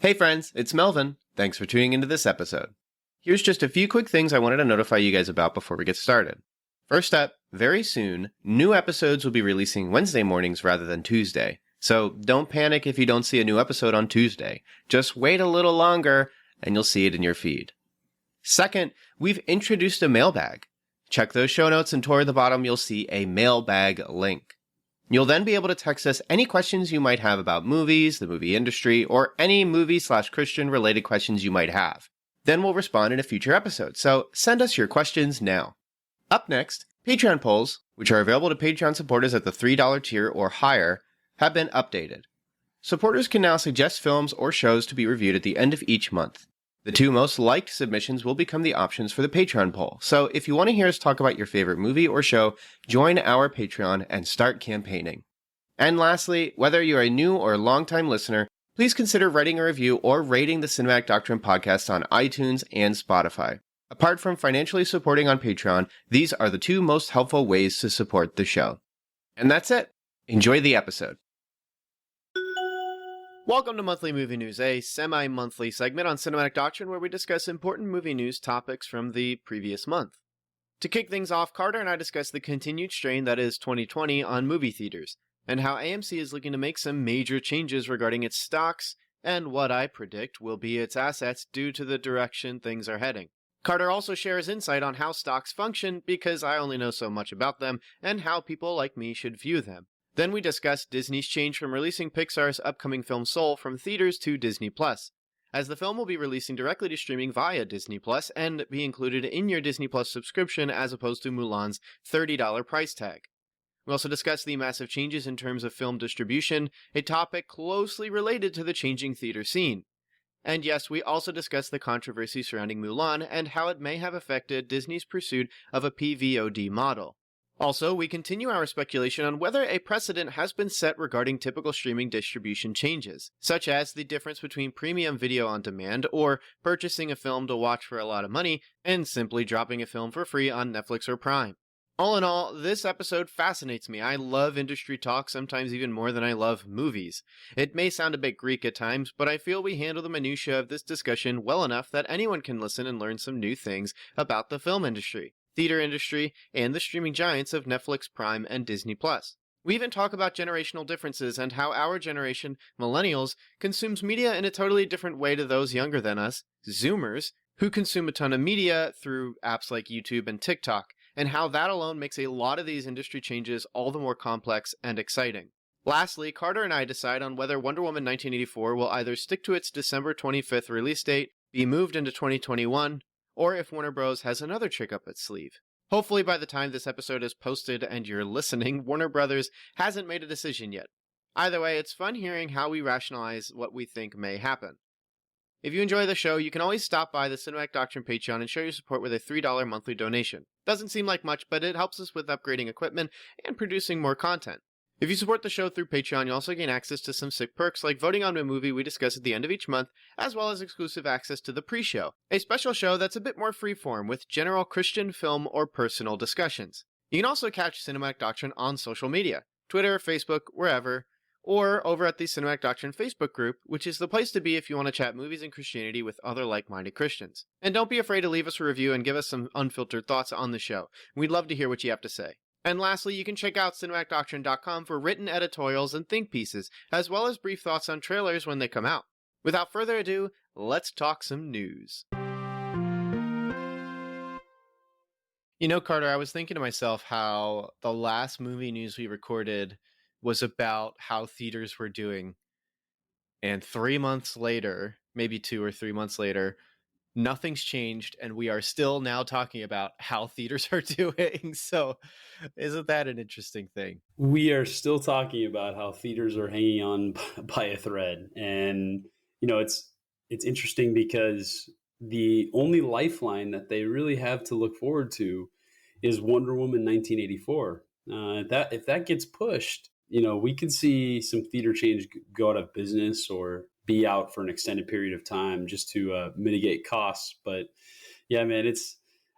Hey friends, it's Melvin. Thanks for tuning into this episode. Here's just a few quick things I wanted to notify you guys about before we get started. First up, very soon, new episodes will be releasing Wednesday mornings rather than Tuesday. So don't panic if you don't see a new episode on Tuesday. Just wait a little longer and you'll see it in your feed. Second, we've introduced a mailbag. Check those show notes and toward the bottom you'll see a mailbag link. You'll then be able to text us any questions you might have about movies, the movie industry, or any movie/Christian related questions you might have. Then we'll respond in a future episode, so send us your questions now. Up next, Patreon polls, which are available to Patreon supporters at the $3 tier or higher, have been updated. Supporters can now suggest films or shows to be reviewed at the end of each month. The two most liked submissions will become the options for the Patreon poll, so if you want to hear us talk about your favorite movie or show, join our Patreon and start campaigning. And lastly, whether you're a new or longtime listener, please consider writing a review or rating the Cinematic Doctrine podcast on iTunes and Spotify. Apart from financially supporting on Patreon, these are the two most helpful ways to support the show. And that's it. Enjoy the episode. Welcome to Monthly Movie News, a semi-monthly segment on Cinematic Doctrine where we discuss important movie news topics from the previous month. To kick things off, Carter and I discuss the continued strain that is 2020 on movie theaters, and how AMC is looking to make some major changes regarding its stocks, and what I predict will be its assets due to the direction things are heading. Carter also shares insight on how stocks function, because I only know so much about them, and how people like me should view them. Then we discuss Disney's change from releasing Pixar's upcoming film Soul from theaters to Disney+, as the film will be releasing directly to streaming via Disney+, and be included in your Disney Plus subscription as opposed to Mulan's $30 price tag. We also discuss the massive changes in terms of film distribution, a topic closely related to the changing theater scene. And yes, we also discuss the controversy surrounding Mulan and how it may have affected Disney's pursuit of a PVOD model. Also, we continue our speculation on whether a precedent has been set regarding typical streaming distribution changes, such as the difference between premium video on demand or purchasing a film to watch for a lot of money and simply dropping a film for free on Netflix or Prime. All in all, this episode fascinates me. I love industry talk, sometimes even more than I love movies. It may sound a bit Greek at times, but I feel we handle the minutiae of this discussion well enough that anyone can listen and learn some new things about the film industry, theater industry, and the streaming giants of Netflix, Prime, and Disney+. We even talk about generational differences and how our generation, millennials, consumes media in a totally different way to those younger than us, Zoomers, who consume a ton of media through apps like YouTube and TikTok, and how that alone makes a lot of these industry changes all the more complex and exciting. Lastly, Carter and I decide on whether Wonder Woman 1984 will either stick to its December 25th release date, be moved into 2021, or if Warner Bros. Has another trick up its sleeve. Hopefully by the time this episode is posted and you're listening, Warner Bros. Hasn't made a decision yet. Either way, it's fun hearing how we rationalize what we think may happen. If you enjoy the show, you can always stop by the Cinematic Doctrine Patreon and show your support with a $3 monthly donation. Doesn't seem like much, but it helps us with upgrading equipment and producing more content. If you support the show through Patreon, you also gain access to some sick perks like voting on a movie we discuss at the end of each month, as well as exclusive access to the pre-show, a special show that's a bit more freeform with general Christian film or personal discussions. You can also catch Cinematic Doctrine on social media, Twitter, Facebook, wherever, or over at the Cinematic Doctrine Facebook group, which is the place to be if you want to chat movies and Christianity with other like-minded Christians. And don't be afraid to leave us a review and give us some unfiltered thoughts on the show. We'd love to hear what you have to say. And lastly, you can check out cinematicdoctrine.com for written editorials and think pieces, as well as brief thoughts on trailers when they come out. Without further ado, let's talk some news. You know, Carter, I was thinking to myself how the last movie news we recorded was about how theaters were doing. And 3 months later, maybe 2 or 3 months later, nothing's changed, and we are still now talking about how theaters are doing. So isn't that an interesting thing? We are still talking about how theaters are hanging on by a thread. And, you know, it's interesting because the only lifeline that they really have to look forward to is Wonder Woman 1984. If that gets pushed, you know, we could see some theater chains go out of business or be out for an extended period of time just to mitigate costs. But yeah, man,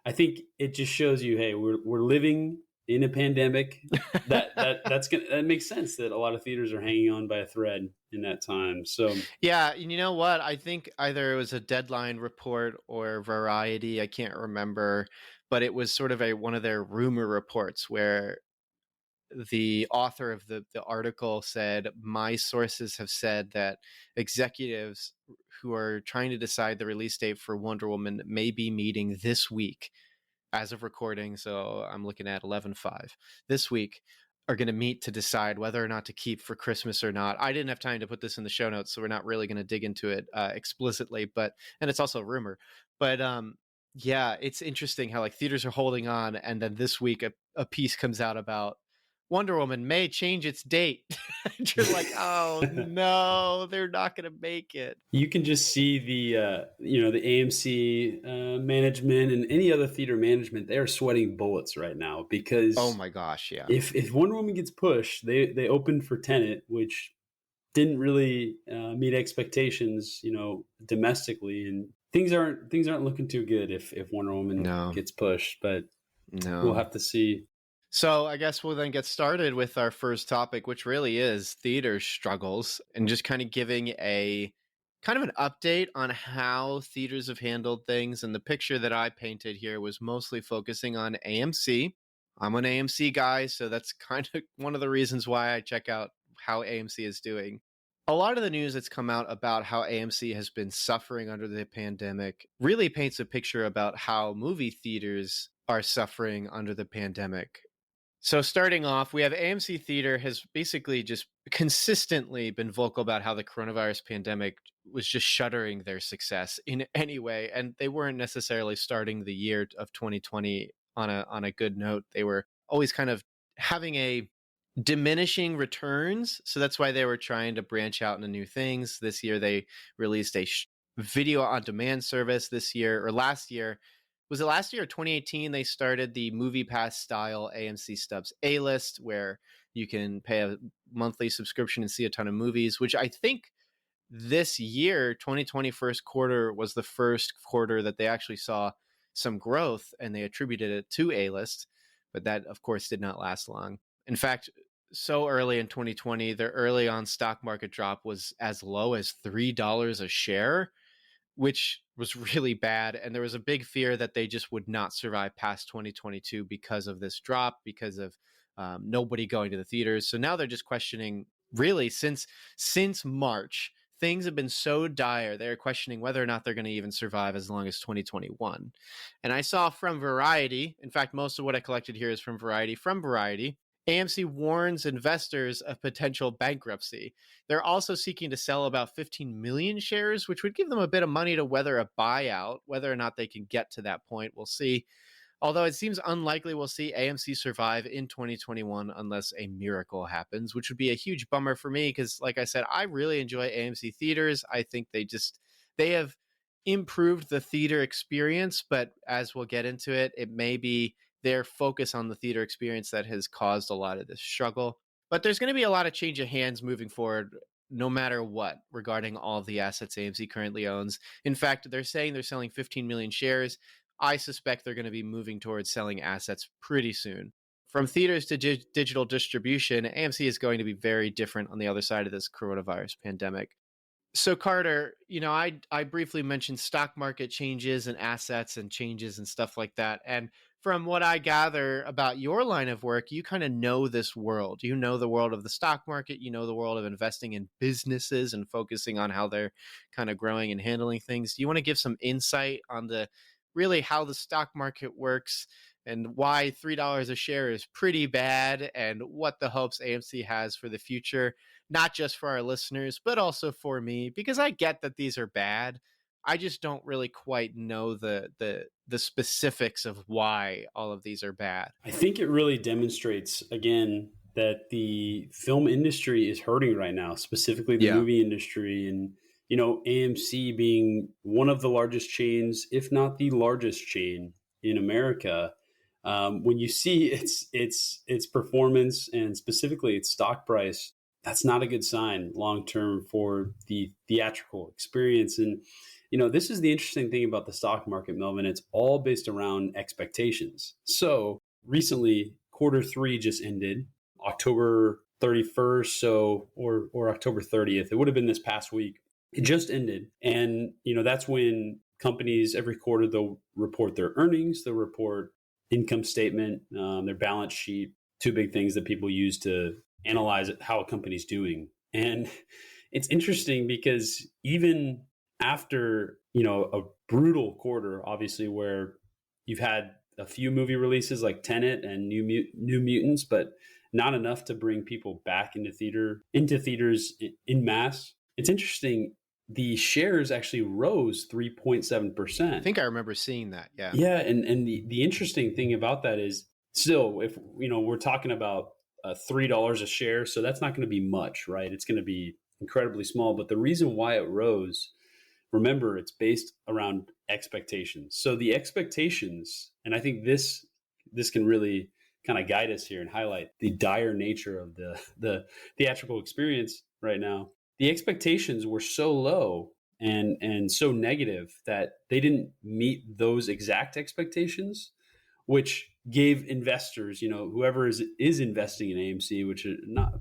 I think it just shows you, hey, we're living in a pandemic, that makes sense that a lot of theaters are hanging on by a thread in that time. So Yeah, and you know what? I think either it was a Deadline report or Variety, I can't remember, but it was sort of one of their rumor reports where the author of the article said, my sources have said that executives who are trying to decide the release date for Wonder Woman may be meeting this week as of recording. So I'm looking at 11/5 this week, are going to meet to decide whether or not to keep for Christmas or not. I didn't have time to put this in the show notes, so we're not really going to dig into it explicitly, but, and it's also a rumor, but yeah, it's interesting how like theaters are holding on, and then this week a piece comes out about Wonder Woman may change its date. You're like, oh no, they're not going to make it. you can just see the AMC management and any other theater management. They are sweating bullets right now Oh because my gosh, yeah. if Wonder Woman gets pushed, they opened for Tenet, which didn't really meet expectations, domestically, and things aren't looking too good if Wonder Woman No. gets pushed. But No. we'll have to see. So I guess we'll then get started with our first topic, which really is theater struggles, and just kind of giving a kind of an update on how theaters have handled things. And the picture that I painted here was mostly focusing on AMC. I'm an AMC guy, so that's kind of one of the reasons why I check out how AMC is doing. A lot of the news that's come out about how AMC has been suffering under the pandemic really paints a picture about how movie theaters are suffering under the pandemic. So starting off, we have AMC Theater has basically just consistently been vocal about how the coronavirus pandemic was just shuttering their success in any way, and they weren't necessarily starting the year of 2020 on a good note. They were always kind of having a diminishing returns, so that's why they were trying to branch out into new things. This year they released a video on demand service. This year, or last year, was it last year or 2018, they started the Movie Pass style AMC Stubs A-List, where you can pay a monthly subscription and see a ton of movies, which I think this year, 2020 first quarter, was the first quarter that they actually saw some growth, and they attributed it to A-List, but that of course did not last long. In fact, so early in 2020, their early on stock market drop was as low as $3 a share, which was really bad. And there was a big fear that they just would not survive past 2022 because of this drop, because of nobody going to the theaters. So now they're just questioning, really, since March, things have been so dire, they're questioning whether or not they're going to even survive as long as 2021. And I saw from Variety, in fact, most of what I collected here is from Variety. From Variety, AMC warns investors of potential bankruptcy. They're also seeking to sell about 15 million shares, which would give them a bit of money to weather a buyout. Whether or not they can get to that point, we'll see. Although it seems unlikely we'll see AMC survive in 2021 unless a miracle happens, which would be a huge bummer for me because, like I said, I really enjoy AMC theaters. I think they have improved the theater experience, but as we'll get into it, it may be their focus on the theater experience that has caused a lot of this struggle. But there's going to be a lot of change of hands moving forward, no matter what, regarding all of the assets AMC currently owns. In fact, they're saying they're selling 15 million shares. I suspect they're going to be moving towards selling assets pretty soon. From theaters to digital distribution, AMC is going to be very different on the other side of this coronavirus pandemic. So Carter, I briefly mentioned stock market changes and assets and changes and stuff like that. And from what I gather about your line of work, you kind of know this world. You know the world of the stock market. You know the world of investing in businesses and focusing on how they're kind of growing and handling things. Do you want to give some insight on really how the stock market works and why $3 a share is pretty bad and what the hopes AMC has for the future, not just for our listeners, but also for me, because I get that these are bad. I just don't really quite know the specifics of why all of these are bad. I think it really demonstrates, again, that the film industry is hurting right now, specifically the movie industry. And, AMC being one of the largest chains, if not the largest chain in America, when you see its performance and specifically its stock price, that's not a good sign long term for the theatrical experience. And this is the interesting thing about the stock market, Melvin. It's all based around expectations. So recently, quarter three just ended, October 31st, or October 30th. It would have been this past week. It just ended. And, that's when companies every quarter, they'll report their earnings, they'll report income statement, their balance sheet, two big things that people use to analyze how a company's doing. And it's interesting because even after, a brutal quarter, obviously, where you've had a few movie releases like Tenet and New Mutants, but not enough to bring people back into theaters in mass. It's interesting. The shares actually rose 3.7%. I think I remember seeing that. Yeah. Yeah. And the interesting thing about that is still, if, we're talking about $3 a share, so that's not going to be much, right? It's going to be incredibly small. But the reason why it rose, remember, it's based around expectations. So the expectations, and I think this can really kind of guide us here and highlight the dire nature of the theatrical experience right now. The expectations were so low and so negative that they didn't meet those exact expectations, which gave investors, whoever is investing in AMC, which are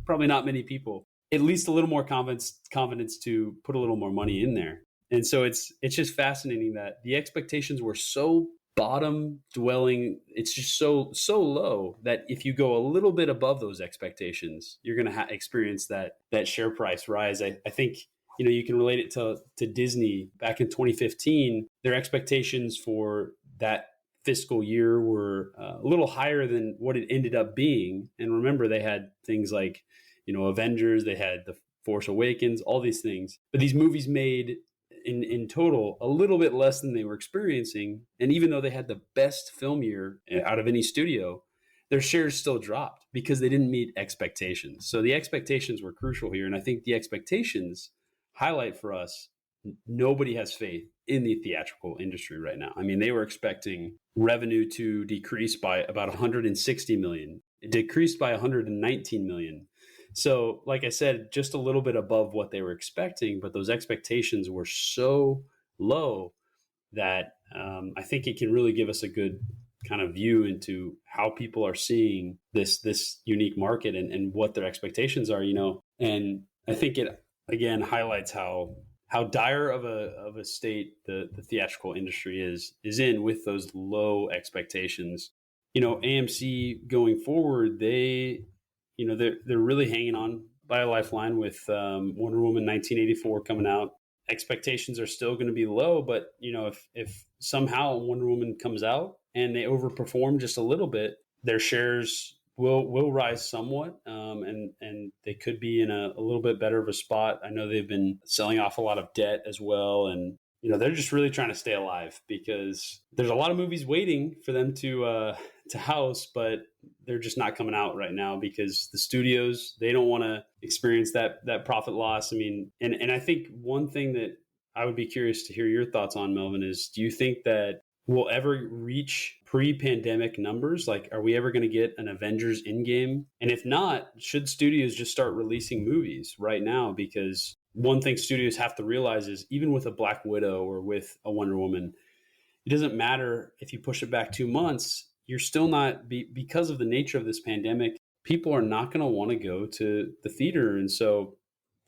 probably not many people, at least a little more confidence to put a little more money in there. And so it's just fascinating that the expectations were so bottom dwelling. It's just so low that if you go a little bit above those expectations, you're going to experience that share price rise. I think, you can relate it to Disney back in 2015. Their expectations for that fiscal year were a little higher than what it ended up being. And remember, they had things like, Avengers, they had The Force Awakens, all these things. But these movies made in total a little bit less than they were experiencing. And even though they had the best film year out of any studio, their shares still dropped because they didn't meet expectations. So the expectations were crucial here. And I think the expectations highlight for us, nobody has faith in the theatrical industry right now. I mean, they were expecting revenue to decrease by about 160 million. It decreased by 119 million. So, like I said, just a little bit above what they were expecting, but those expectations were so low that I think it can really give us a good kind of view into how people are seeing this unique market and what their expectations are, And I think it again highlights how dire of a state the theatrical industry is in with those low expectations. AMC going forward, they're really hanging on by a lifeline with Wonder Woman 1984 coming out. Expectations are still going to be low, but if somehow Wonder Woman comes out and they overperform just a little bit, their shares will rise somewhat, and they could be in a little bit better of a spot. I know they've been selling off a lot of debt as well, and they're just really trying to stay alive because there's a lot of movies waiting for them to house, but they're just not coming out right now because the studios, they don't want to experience that profit loss. I mean, and I think one thing that I would be curious to hear your thoughts on, Melvin, is do you think that we'll ever reach pre-pandemic numbers? Like, are we ever going to get an Avengers Endgame? And if not, should studios just start releasing movies right now? Because one thing studios have to realize is even with a Black Widow or with a Wonder Woman, it doesn't matter if you push it back 2 months, you're still not, because of the nature of this pandemic, people are not going to want to go to the theater. And so,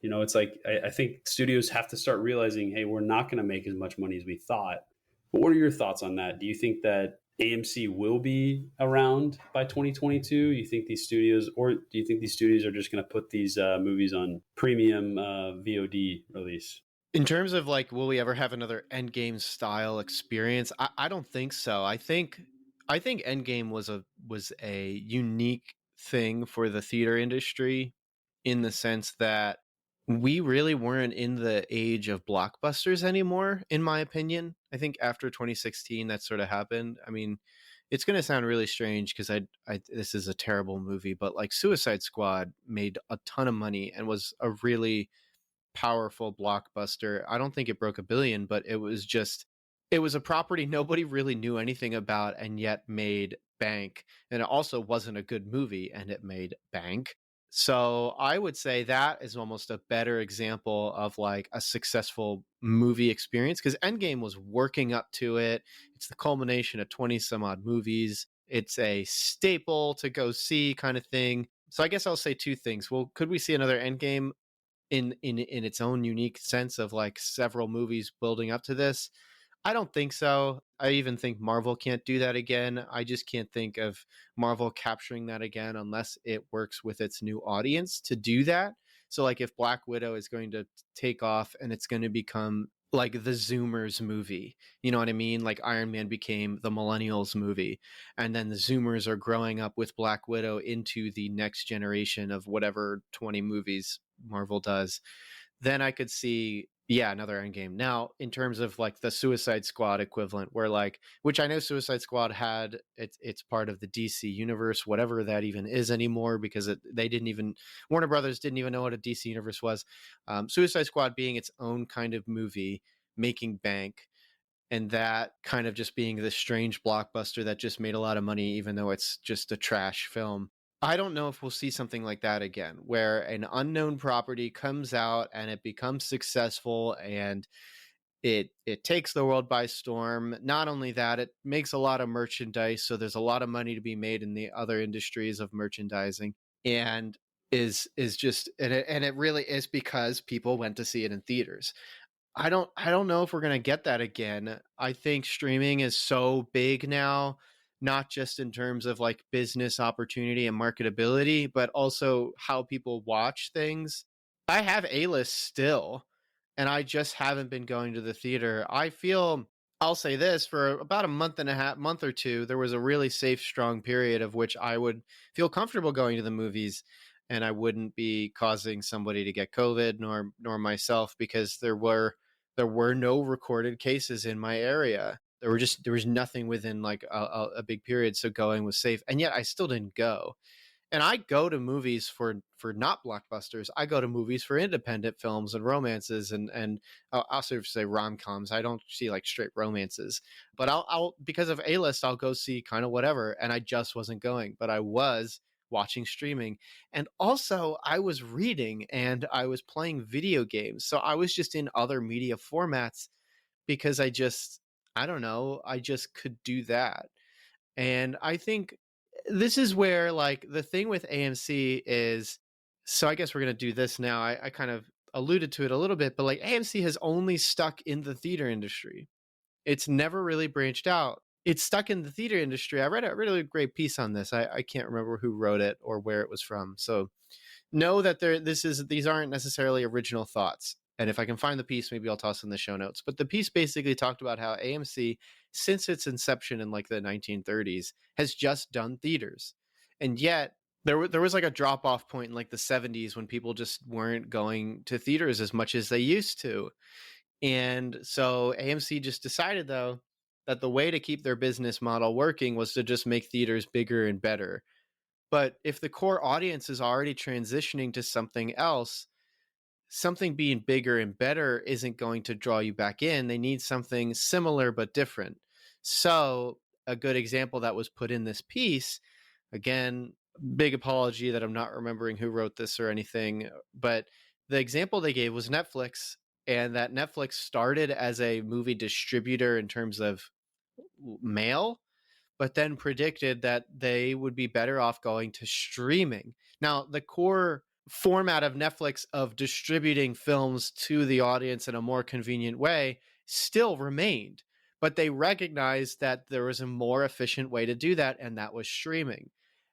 it's like, I think studios have to start realizing, hey, we're not going to make as much money as we thought. But what are your thoughts on that? Do you think that AMC will be around by 2022? You think these studios, or do you think these studios are just going to put these movies on premium VOD release? In terms of like, will we ever have another Endgame style experience? I don't think so. I think Endgame was a unique thing for the theater industry in the sense that we really weren't in the age of blockbusters anymore, in my opinion. I think after 2016, that sort of happened. I mean, it's going to sound really strange because this is a terrible movie, but like Suicide Squad made a ton of money and was a really powerful blockbuster. I don't think it broke $1 billion, but it was a property nobody really knew anything about and yet made bank. And it also wasn't a good movie and it made bank. So I would say that is almost a better example of like a successful movie experience because Endgame was working up to it. It's the culmination of 20 some odd movies. It's a staple to go see kind of thing. So I guess I'll say two things. Well, could we see another Endgame in its own unique sense of like several movies building up to this? I don't think so. I even think Marvel can't do that again. I just can't think of Marvel capturing that again unless it works with its new audience to do that. So like if Black Widow is going to take off and it's going to become like the Zoomers movie, you know what I mean? Like Iron Man became the Millennials movie, and then the Zoomers are growing up with Black Widow into the next generation of whatever 20 movies Marvel does. Then I could see, yeah, another Endgame. Now, in terms of like the Suicide Squad equivalent, where like, which I know Suicide Squad had, it's part of the DC universe, whatever that even is anymore, because they didn't even, Warner Brothers didn't even know what a DC universe was. Suicide Squad being its own kind of movie, making bank, and that kind of just being this strange blockbuster that just made a lot of money, even though it's just a trash film. I don't know if we'll see something like that again, where an unknown property comes out and it becomes successful and it takes the world by storm. Not only that, it makes a lot of merchandise, so there's a lot of money to be made in the other industries of merchandising, and is just and it really is because people went to see it in theaters. I don't know if we're going to get that again. I think streaming is so big now, not just in terms of like business opportunity and marketability, but also how people watch things. I have A-list still, and I just haven't been going to the theater. I'll say this, for about a month and a half, month or two, there was a really safe, strong period of which I would feel comfortable going to the movies, and I wouldn't be causing somebody to get COVID, nor myself, because there were no recorded cases in my area. There was nothing within like a big period, so going was safe, and yet I still didn't go. And I go to movies for not blockbusters. I go to movies for independent films and romances, and I'll sort of say rom-coms. I don't see like straight romances, but I'll because of A-list, I'll go see kind of whatever. And I just wasn't going, but I was watching streaming, and also I was reading and I was playing video games. So I was just in other media formats because I don't know, I just could do that. And I think this is where like the thing with AMC is, so I guess we're going to do this now. I kind of alluded to it a little bit, but like AMC has only stuck in the theater industry. It's never really branched out. It's stuck in the theater industry. I read a really great piece on this. I can't remember who wrote it or where it was from. So know that these aren't necessarily original thoughts. And if I can find the piece, maybe I'll toss in the show notes. But the piece basically talked about how AMC, since its inception in like the 1930s, has just done theaters. And yet there was like a drop off point in like the 70s when people just weren't going to theaters as much as they used to. And so AMC just decided though that the way to keep their business model working was to just make theaters bigger and better. But if the core audience is already transitioning to something else, something being bigger and better isn't going to draw you back in. They need something similar but different. So, a good example that was put in this piece, again, big apology that I'm not remembering who wrote this or anything, but the example they gave was Netflix, and that Netflix started as a movie distributor in terms of mail, but then predicted that they would be better off going to streaming. Now, the core format of Netflix of distributing films to the audience in a more convenient way still remained, but they recognized that there was a more efficient way to do that, and that was streaming.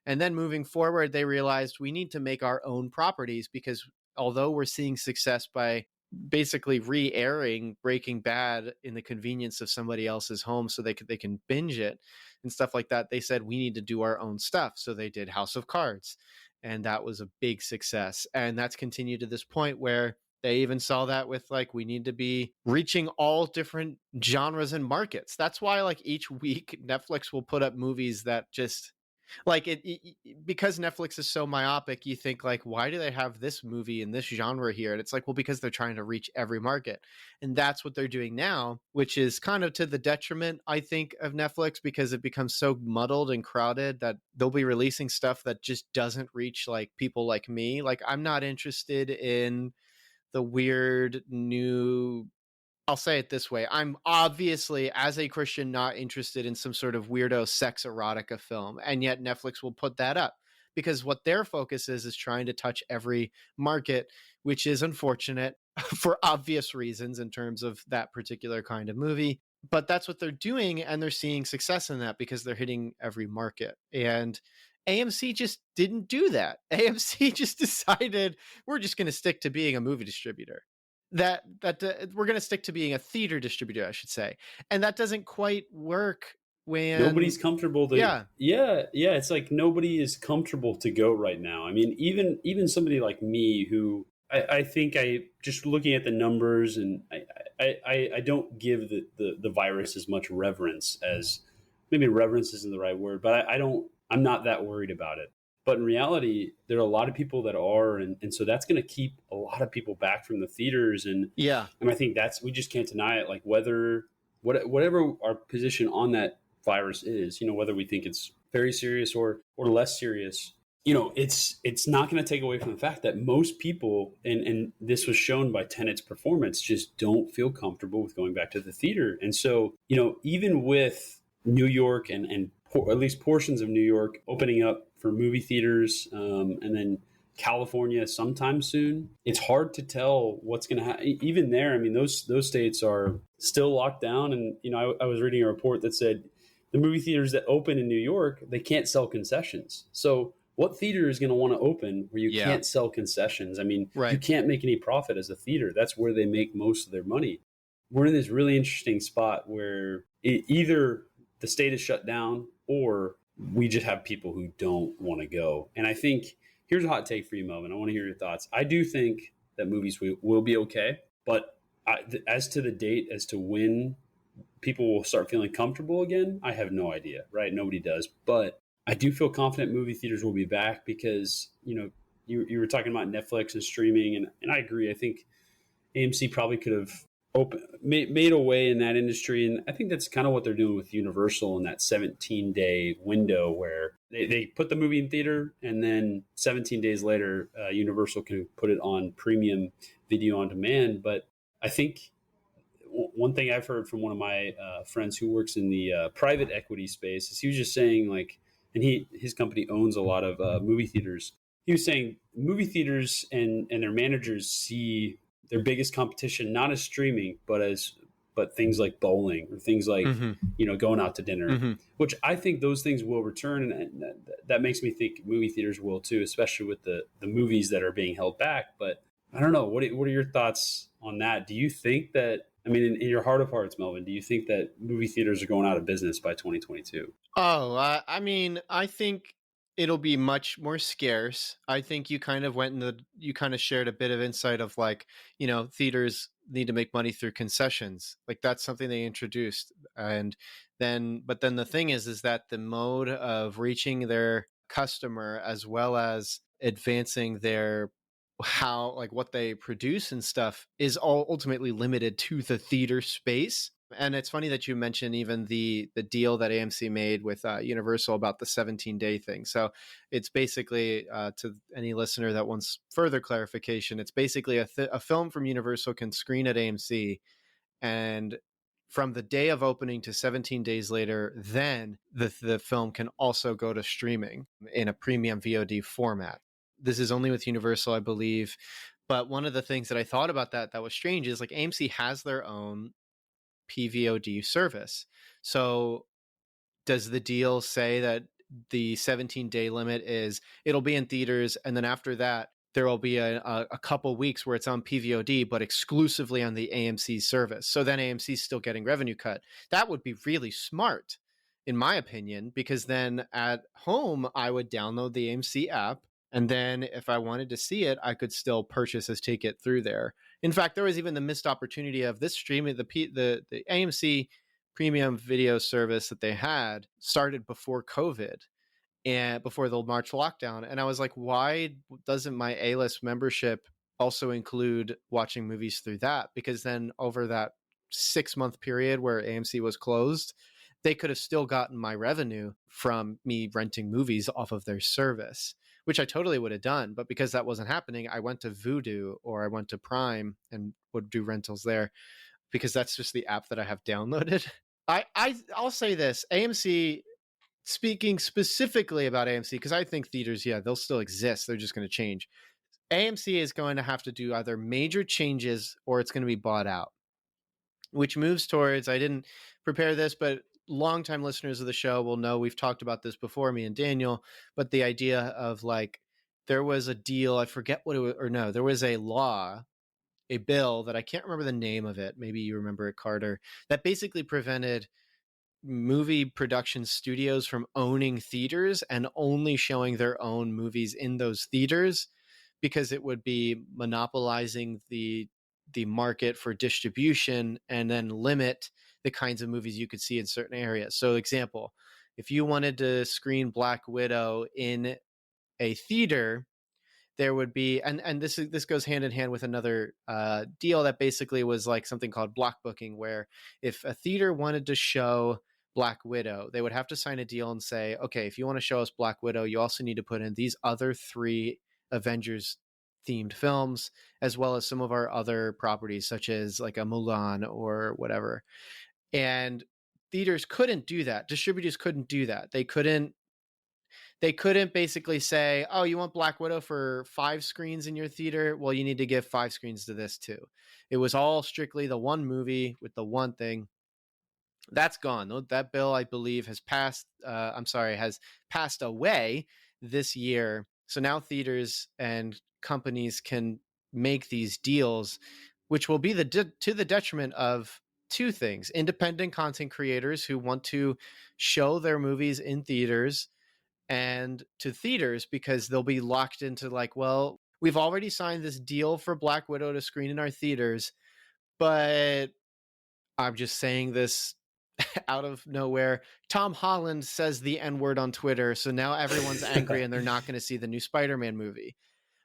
And then moving forward, they realized we need to make our own properties, because although we're seeing success by basically re-airing Breaking Bad in the convenience of somebody else's home so they can binge it and stuff like that, they said we need to do our own stuff. So they did House of Cards, and that was a big success. And that's continued to this point where they even saw that with like, we need to be reaching all different genres and markets. That's why like each week Netflix will put up movies that just like because Netflix is so myopic, you think like, why do they have this movie in this genre here? And it's like, well, because they're trying to reach every market. And that's what they're doing now, which is kind of to the detriment, I think, of Netflix, because it becomes so muddled and crowded that they'll be releasing stuff that just doesn't reach like people like me. Like, I'm not interested in the weird new I'll say it this way. I'm obviously, as a Christian, not interested in some sort of weirdo sex erotica film. And yet Netflix will put that up because what their focus is trying to touch every market, which is unfortunate for obvious reasons in terms of that particular kind of movie. But that's what they're doing. And they're seeing success in that because they're hitting every market. And AMC just didn't do that. AMC just decided we're just going to stick to being a movie distributor. That we're going to stick to being a theater distributor, I should say, and that doesn't quite work when Nobody's comfortable to yeah, it's like nobody is comfortable to go right now. I mean, even somebody like me who I think I just looking at the numbers, and I don't give the virus as much reverence as, maybe reverence isn't the right word, but I'm not that worried about it. But in reality, there are a lot of people that are, and so that's going to keep a lot of people back from the theaters. And I think we just can't deny it. Like whatever our position on that virus is, whether we think it's very serious or less serious, it's not going to take away from the fact that most people, and this was shown by Tenet's performance, just don't feel comfortable with going back to the theater. And so, even with New York and at least portions of New York opening up for movie theaters, and then California sometime soon, it's hard to tell what's going to happen. Even there, I mean, those states are still locked down. And, I was reading a report that said the movie theaters that open in New York, they can't sell concessions. So what theater is going to want to open where you can't sell concessions? I mean, you can't make any profit as a theater. That's where they make most of their money. We're in this really interesting spot where either the state is shut down or we just have people who don't want to go. And I think, here's a hot take for you, Melvin. I want to hear your thoughts. I do think that movies will be okay, but as to the date, as to when people will start feeling comfortable again, I have no idea, right? Nobody does. But I do feel confident movie theaters will be back because, you were talking about Netflix and streaming, and I agree. I think AMC probably could have made a way in that industry. And I think that's kind of what they're doing with Universal in that 17-day window where they put the movie in theater, and then 17 days later, Universal can put it on premium video on demand. But I think one thing I've heard from one of my friends who works in the private equity space is he was just saying, like, and his company owns a lot of movie theaters. He was saying movie theaters and their managers see their biggest competition not as streaming, but things like bowling or things like going out to dinner, which I think those things will return, and that makes me think movie theaters will too, especially with the movies that are being held back. But I don't know. What are your thoughts on that? Do you think that? I mean, in your heart of hearts, Melvin, do you think that movie theaters are going out of business by 2022? Oh, I mean, I think it'll be much more scarce. I think you kind of you kind of shared a bit of insight of like, theaters need to make money through concessions. Like that's something they introduced. And but then the thing is that the mode of reaching their customer as well as advancing their like what they produce and stuff is all ultimately limited to the theater space. And it's funny that you mentioned even the deal that AMC made with Universal about the 17-day thing. So it's basically, to any listener that wants further clarification, it's basically a film from Universal can screen at AMC, and from the day of opening to 17 days later, then the film can also go to streaming in a premium VOD format. This is only with Universal, I believe. But one of the things that I thought about that was strange is like AMC has their own PVOD service. So does the deal say that the 17-day limit is it'll be in theaters, and then after that there will be a couple weeks where it's on PVOD but exclusively on the AMC service, so then AMC's still getting revenue cut? That would be really smart in my opinion, because then at home I would download the AMC app, and then if I wanted to see it, I could still purchase a ticket through there. In fact, there was even the missed opportunity of this streaming, the AMC premium video service that they had started before COVID and before the March lockdown. And I was like, why doesn't my A-list membership also include watching movies through that? Because then over that 6-month period where AMC was closed, they could have still gotten my revenue from me renting movies off of their service, which I totally would have done. But because that wasn't happening, I went to Vudu or I went to Prime and would do rentals there. because that's just the app that I have downloaded. I'll say this, AMC, speaking specifically about AMC, because I think theaters, yeah, they'll still exist. They're just going to change. AMC is going to have to do either major changes or it's going to be bought out, which moves towards, I didn't prepare this, but longtime listeners of the show will know we've talked about this before, me and Daniel, but the idea of like, there was a deal, I forget what it was, or no, there was a law, a bill that I can't remember the name of it. Maybe you remember it, Carter, that basically prevented movie production studios from owning theaters and only showing their own movies in those theaters, because it would be monopolizing the market for distribution and then limit the kinds of movies you could see in certain areas. So example, if you wanted to screen Black Widow in a theater, there would be, and this goes hand in hand with another deal that basically was like something called block booking, where if a theater wanted to show Black Widow, they would have to sign a deal and say, okay, if you want to show us Black Widow, you also need to put in these other 3 Avengers themed films, as well as some of our other properties, such as like a Mulan or whatever. And theaters couldn't do that. Distributors couldn't do that. They couldn't basically say, oh, you want Black Widow for 5 screens in your theater? Well, you need to give 5 screens to this too. It was all strictly the one movie with the one thing. That's gone. That bill, I believe, has passed. Has passed away this year. So now theaters and companies can make these deals, which will be to the detriment of 2 things: independent content creators who want to show their movies in theaters, and to theaters, because they'll be locked into like, well, we've already signed this deal for Black Widow to screen in our theaters, but I'm just saying this out of nowhere, Tom Holland says the N-word on Twitter, so now everyone's angry and they're not going to see the new Spider-Man movie.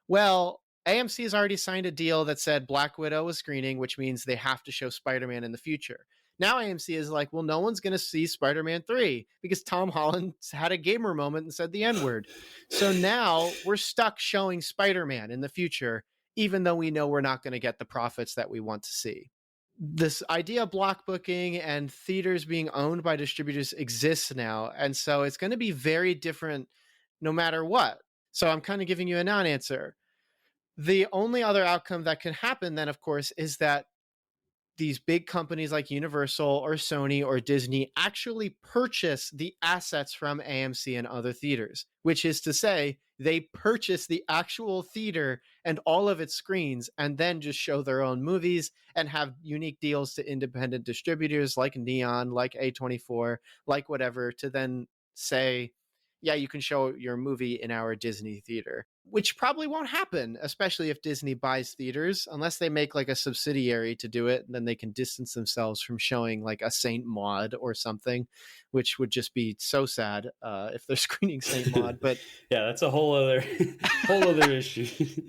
Well, AMC has already signed a deal that said Black Widow was screening, which means they have to show Spider-Man in the future. Now AMC is like, well, no one's going to see Spider-Man 3 because Tom Holland had a gamer moment and said the N-word. So now we're stuck showing Spider-Man in the future, even though we know we're not going to get the profits that we want to see. This idea of block booking and theaters being owned by distributors exists now. And so it's going to be very different no matter what. So I'm kind of giving you a non-answer. The only other outcome that can happen then, of course, is that these big companies like Universal or Sony or Disney actually purchase the assets from AMC and other theaters, which is to say they purchase the actual theater and all of its screens and then just show their own movies and have unique deals to independent distributors like Neon, like A24, like whatever, to then say, yeah, you can show your movie in our Disney theater, which probably won't happen, especially if Disney buys theaters, unless they make like a subsidiary to do it. And then they can distance themselves from showing like a Saint Maud or something, which would just be so sad if they're screening Saint Maud. But yeah, that's a whole other issue.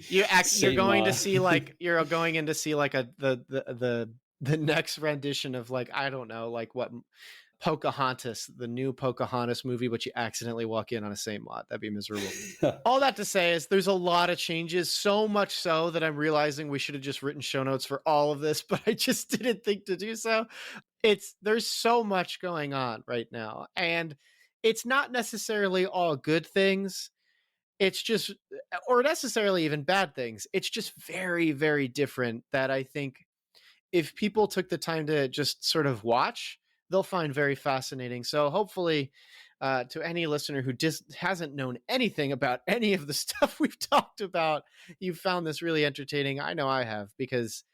You're going to see like the next rendition of like, I don't know, like what, Pocahontas, the new Pocahontas movie, but you accidentally walk in on a Saint Maud. That'd be miserable. All that to say is there's a lot of changes, so much so that I'm realizing we should have just written show notes for all of this, but I just didn't think to do so. There's so much going on right now, and it's not necessarily all good things. It's just, or necessarily even bad things. It's just very, very different, that I think if people took the time to just sort of watch, they'll find very fascinating. So hopefully to any listener who just hasn't known anything about any of the stuff we've talked about, you found this really entertaining. I know I have, because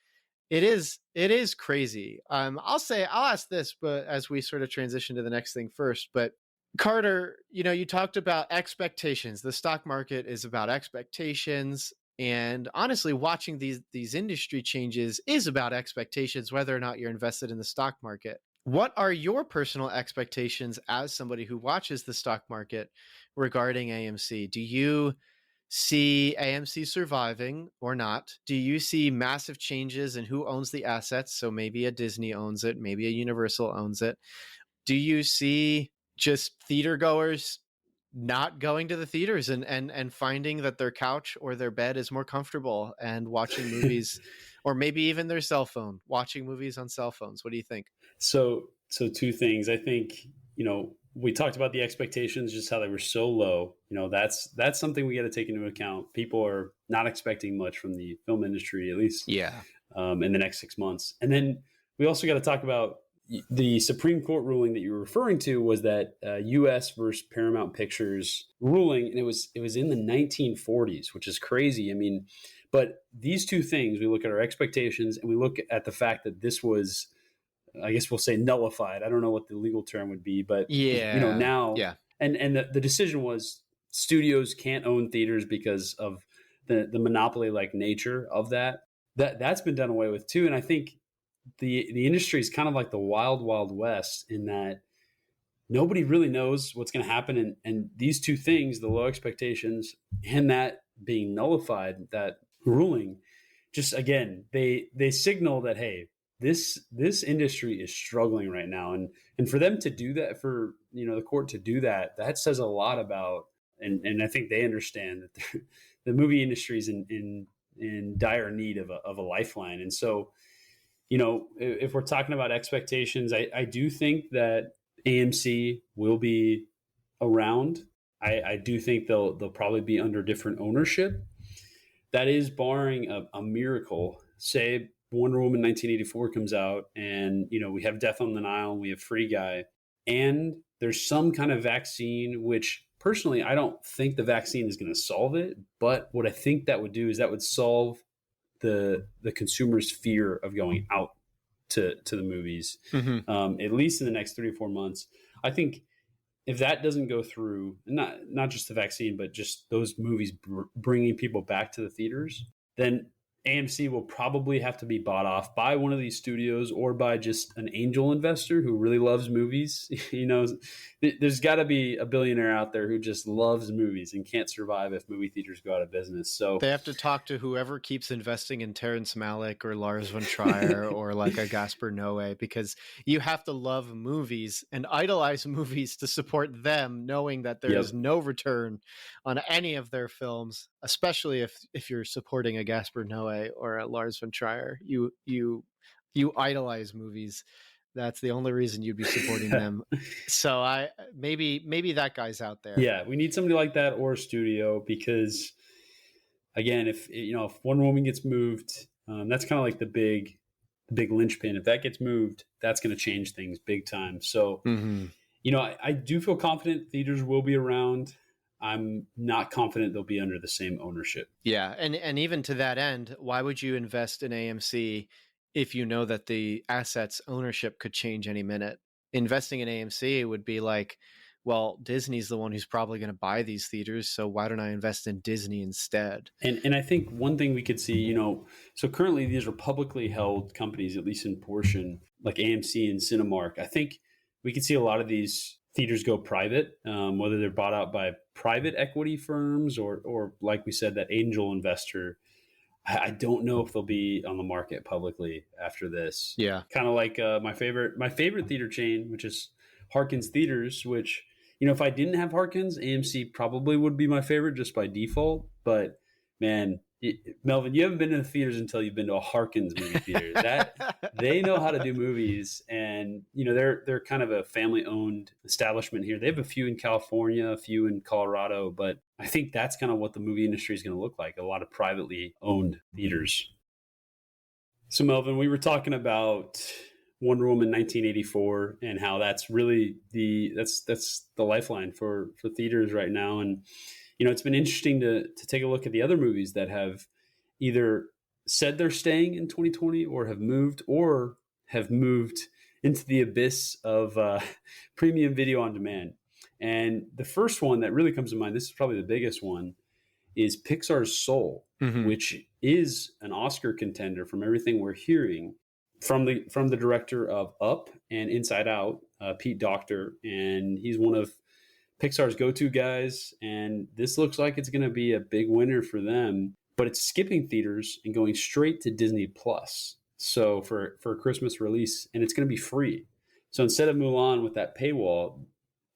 it is crazy. I'll ask this, but as we sort of transition to the next thing first, but Carter, you talked about expectations. The stock market is about expectations. And honestly, watching these industry changes is about expectations, whether or not you're invested in the stock market. What are your personal expectations as somebody who watches the stock market regarding AMC? Do you see AMC surviving or not? Do you see massive changes in who owns the assets? So maybe a Disney owns it, maybe a Universal owns it. Do you see just theater goers not going to the theaters and finding that their couch or their bed is more comfortable and watching movies or maybe even their cell phone, watching movies on cell phones. What do you think? So two things. I think, we talked about the expectations, just how they were so low. That's something we got to take into account. People are not expecting much from the film industry, at least Yeah. in the next 6 months. And then we also got to talk about the Supreme Court ruling that you were referring to was that U.S. versus Paramount Pictures ruling, and it was in the 1940s, which is crazy. I mean, but these two things, we look at our expectations and we look at the fact that this was, I guess we'll say, nullified. I don't know what the legal term would be, but now, and the decision was studios can't own theaters because of the monopoly like nature of that's been done away with too. And I think the industry is kind of like the wild, wild west in that nobody really knows what's going to happen. And these two things, the low expectations and that being nullified, that ruling, just again, they signal that, hey, this industry is struggling right now. And for them to do that, for, the court to do that says a lot about, and I think they understand that the movie industry is in dire need of a lifeline. And so, if we're talking about expectations, I do think that AMC will be around. I do think they'll probably be under different ownership. That is barring a miracle. Say Wonder Woman 1984 comes out and, we have Death on the Nile and we have Free Guy and there's some kind of vaccine, which personally, I don't think the vaccine is going to solve it. But what I think that would do is that would solve the consumer's fear of going out to the movies, at least in the next 3 or 4 months. I think if that doesn't go through, not just the vaccine, but just those movies bringing people back to the theaters, then AMC will probably have to be bought off by one of these studios or by just an angel investor who really loves movies. There's got to be a billionaire out there who just loves movies and can't survive if movie theaters go out of business. So they have to talk to whoever keeps investing in Terrence Malick or Lars von Trier or like a Gaspar Noé, because you have to love movies and idolize movies to support them, knowing that there is no return on any of their films, especially if you're supporting a Gaspar Noé or a Lars von Trier. You idolize movies. That's the only reason you'd be supporting them. So maybe that guy's out there. Yeah, we need somebody like that or a studio, because again, if Wonder Woman gets moved, that's kind of like the big linchpin. If that gets moved, that's going to change things big time. So, I do feel confident theaters will be around. I'm not confident they'll be under the same ownership. Yeah. And even to that end, why would you invest in AMC if you know that the asset's ownership could change any minute? Investing in AMC would be like, well, Disney's the one who's probably going to buy these theaters, so why don't I invest in Disney instead? And I think one thing we could see, so currently these are publicly held companies, at least in portion, like AMC and Cinemark. I think we could see a lot of these theaters go private, whether they're bought out by private equity firms or like we said, that angel investor. I don't know if they'll be on the market publicly after this. Yeah. Kind of like my favorite theater chain, which is Harkins Theaters, which, if I didn't have Harkins, AMC probably would be my favorite just by default. But man, Melvin, you haven't been to the theaters until you've been to a Harkins movie theater. That they know how to do movies, and they're kind of a family-owned establishment here. They have a few in California, a few in Colorado, but I think that's kind of what the movie industry is going to look like, a lot of privately owned theaters. So Melvin, we were talking about Wonder Woman 1984 and how that's really that's the lifeline for theaters right now. And it's been interesting to take a look at the other movies that have either said they're staying in 2020 or have moved into the abyss of premium video on demand. And the first one that really comes to mind, this is probably the biggest one, is Pixar's Soul, which is an Oscar contender from everything we're hearing from the director of Up and Inside Out, Pete Docter. And he's one of Pixar's go-to guys, and this looks like it's going to be a big winner for them, but it's skipping theaters and going straight to Disney Plus. So for a Christmas release, and it's going to be free. So instead of Mulan with that paywall,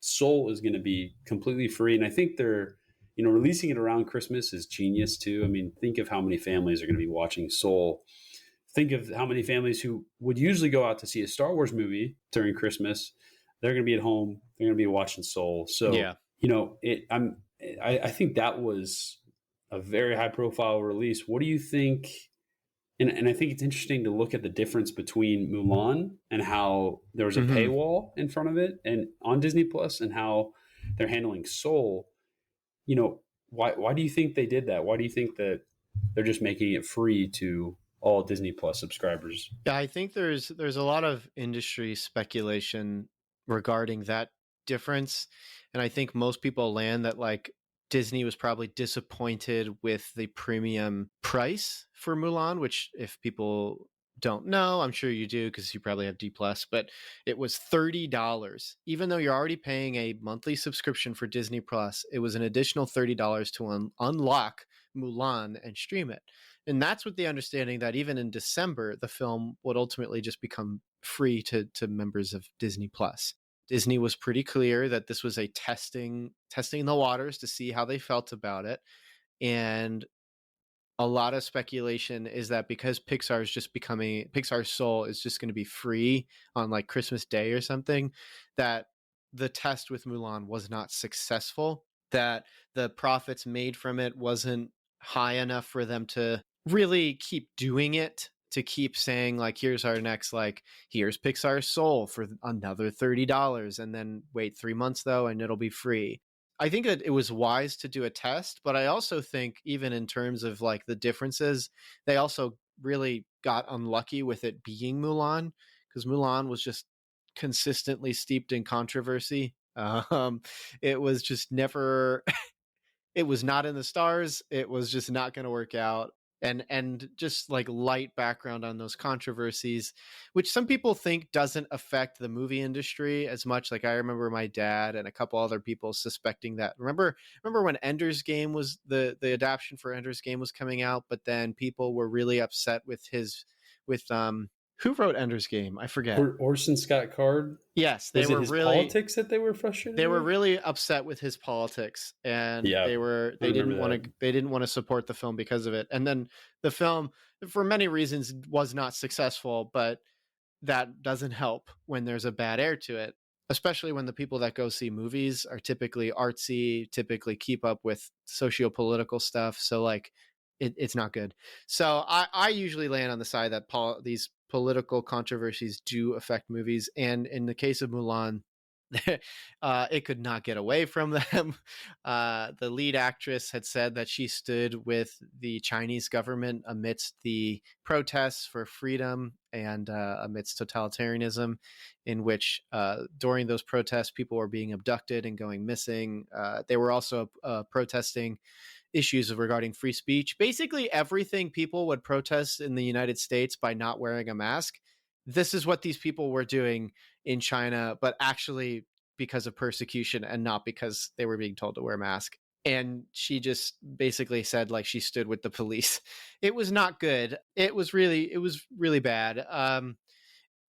Soul is going to be completely free. And I think they're, releasing it around Christmas is genius too. I mean, think of how many families are going to be watching Soul think of how many families who would usually go out to see a Star Wars movie during Christmas. They're going to be at home. They're going to be watching Soul. So, Yeah. I think that was a very high profile release. What do you think? And I think it's interesting to look at the difference between Mulan and how there was a Hmm. paywall in front of it and on Disney Plus, and how they're handling Soul. Why do you think they did that? Why do you think that they're just making it free to all Disney Plus subscribers? Yeah, I think there's a lot of industry speculation regarding that difference, and I think most people land that like Disney was probably disappointed with the premium price for Mulan, which if people don't know, I'm sure you do because you probably have D plus, but it was $30. Even though you're already paying a monthly subscription for Disney Plus, it was an additional $30 to unlock Mulan and stream it. And that's with the understanding that even in December, the film would ultimately just become free to members of Disney Plus. Disney was pretty clear that this was a testing the waters to see how they felt about it. And a lot of speculation is that because Pixar's Soul is just going to be free on like Christmas Day or something, that the test with Mulan was not successful, that the profits made from it wasn't high enough for them to really keep doing it, to keep saying like, here's our next, like, here's Pixar's Soul for another $30 and then wait 3 months though and it'll be free. I think that it was wise to do a test, but I also think even in terms of like the differences, they also really got unlucky with it being Mulan, because Mulan was just consistently steeped in controversy. It was just never it was not in the stars. It was just not going to work out. And just like light background on those controversies, which some people think doesn't affect the movie industry as much. Like I remember my dad and a couple other people suspecting that. Remember when Ender's Game was the adaptation for Ender's Game was coming out, but then people were really upset with who wrote Ender's Game? I forget. Orson Scott Card. Yes, Was it his politics that they were frustrated they were with? really upset with his politics, and Yeah, I they remember didn't want that. to support the film because of it. And then the film, for many reasons, was not successful, but that doesn't help when there's a bad air to it, especially when the people that go see movies are typically artsy, typically keep up with socio-political stuff. So like it's not good. So I usually land on the side that these political controversies do affect movies, and in the case of Mulan, it could not get away from them. The lead actress had said that she stood with the Chinese government amidst the protests for freedom and amidst totalitarianism, in which during those protests, people were being abducted and going missing. They were also protesting issues regarding free speech. Basically, everything people would protest in the United States by not wearing a mask. This is what these people were doing in China, but actually because of persecution and not because they were being told to wear a mask. And she just basically said like she stood with the police. It was not good. It was really bad.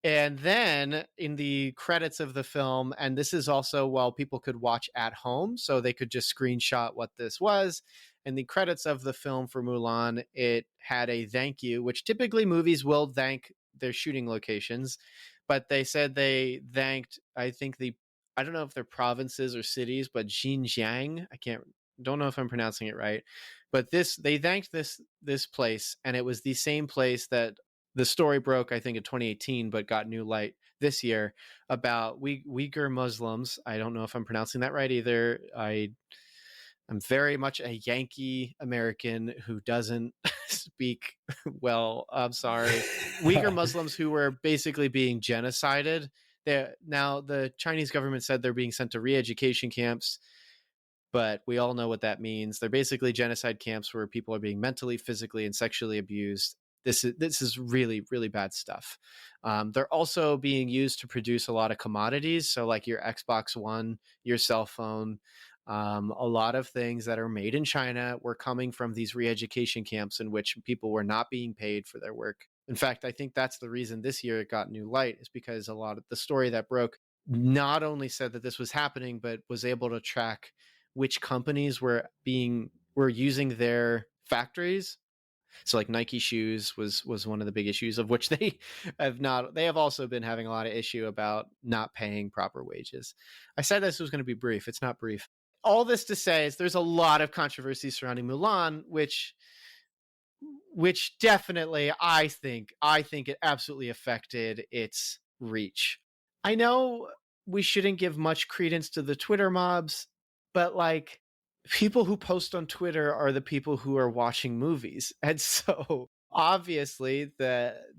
And then in the credits of the film, and this is also while people could watch at home, so they could just screenshot what this was. In the credits of the film for Mulan, it had a thank you, which typically movies will thank their shooting locations, but they said they thanked, I don't know if they're provinces or cities, but Xinjiang. Don't know if I'm pronouncing it right, but they thanked this place, and it was the same place that the story broke, I think, in 2018, but got new light this year about Uyghur Muslims. I don't know if I'm pronouncing that right either. I'm very much a Yankee American who doesn't speak well. I'm sorry. Uyghur Muslims who were basically being genocided. Now, the Chinese government said they're being sent to re-education camps, but we all know what that means. They're basically genocide camps where people are being mentally, physically, and sexually abused. This is really, really bad stuff. They're also being used to produce a lot of commodities. So like your Xbox One, your cell phone, a lot of things that are made in China were coming from these re-education camps in which people were not being paid for their work. In fact, I think that's the reason this year it got new light, is because a lot of the story that broke not only said that this was happening, but was able to track which companies were using their factories So like Nike shoes was one of the big issues, of which they have also been having a lot of issue about not paying proper wages. I said this was going to be brief. It's not brief. All this to say is there's a lot of controversy surrounding Mulan, which definitely I think it absolutely affected its reach. I know we shouldn't give much credence to the Twitter mobs, but like, people who post on Twitter are the people who are watching movies. And so obviously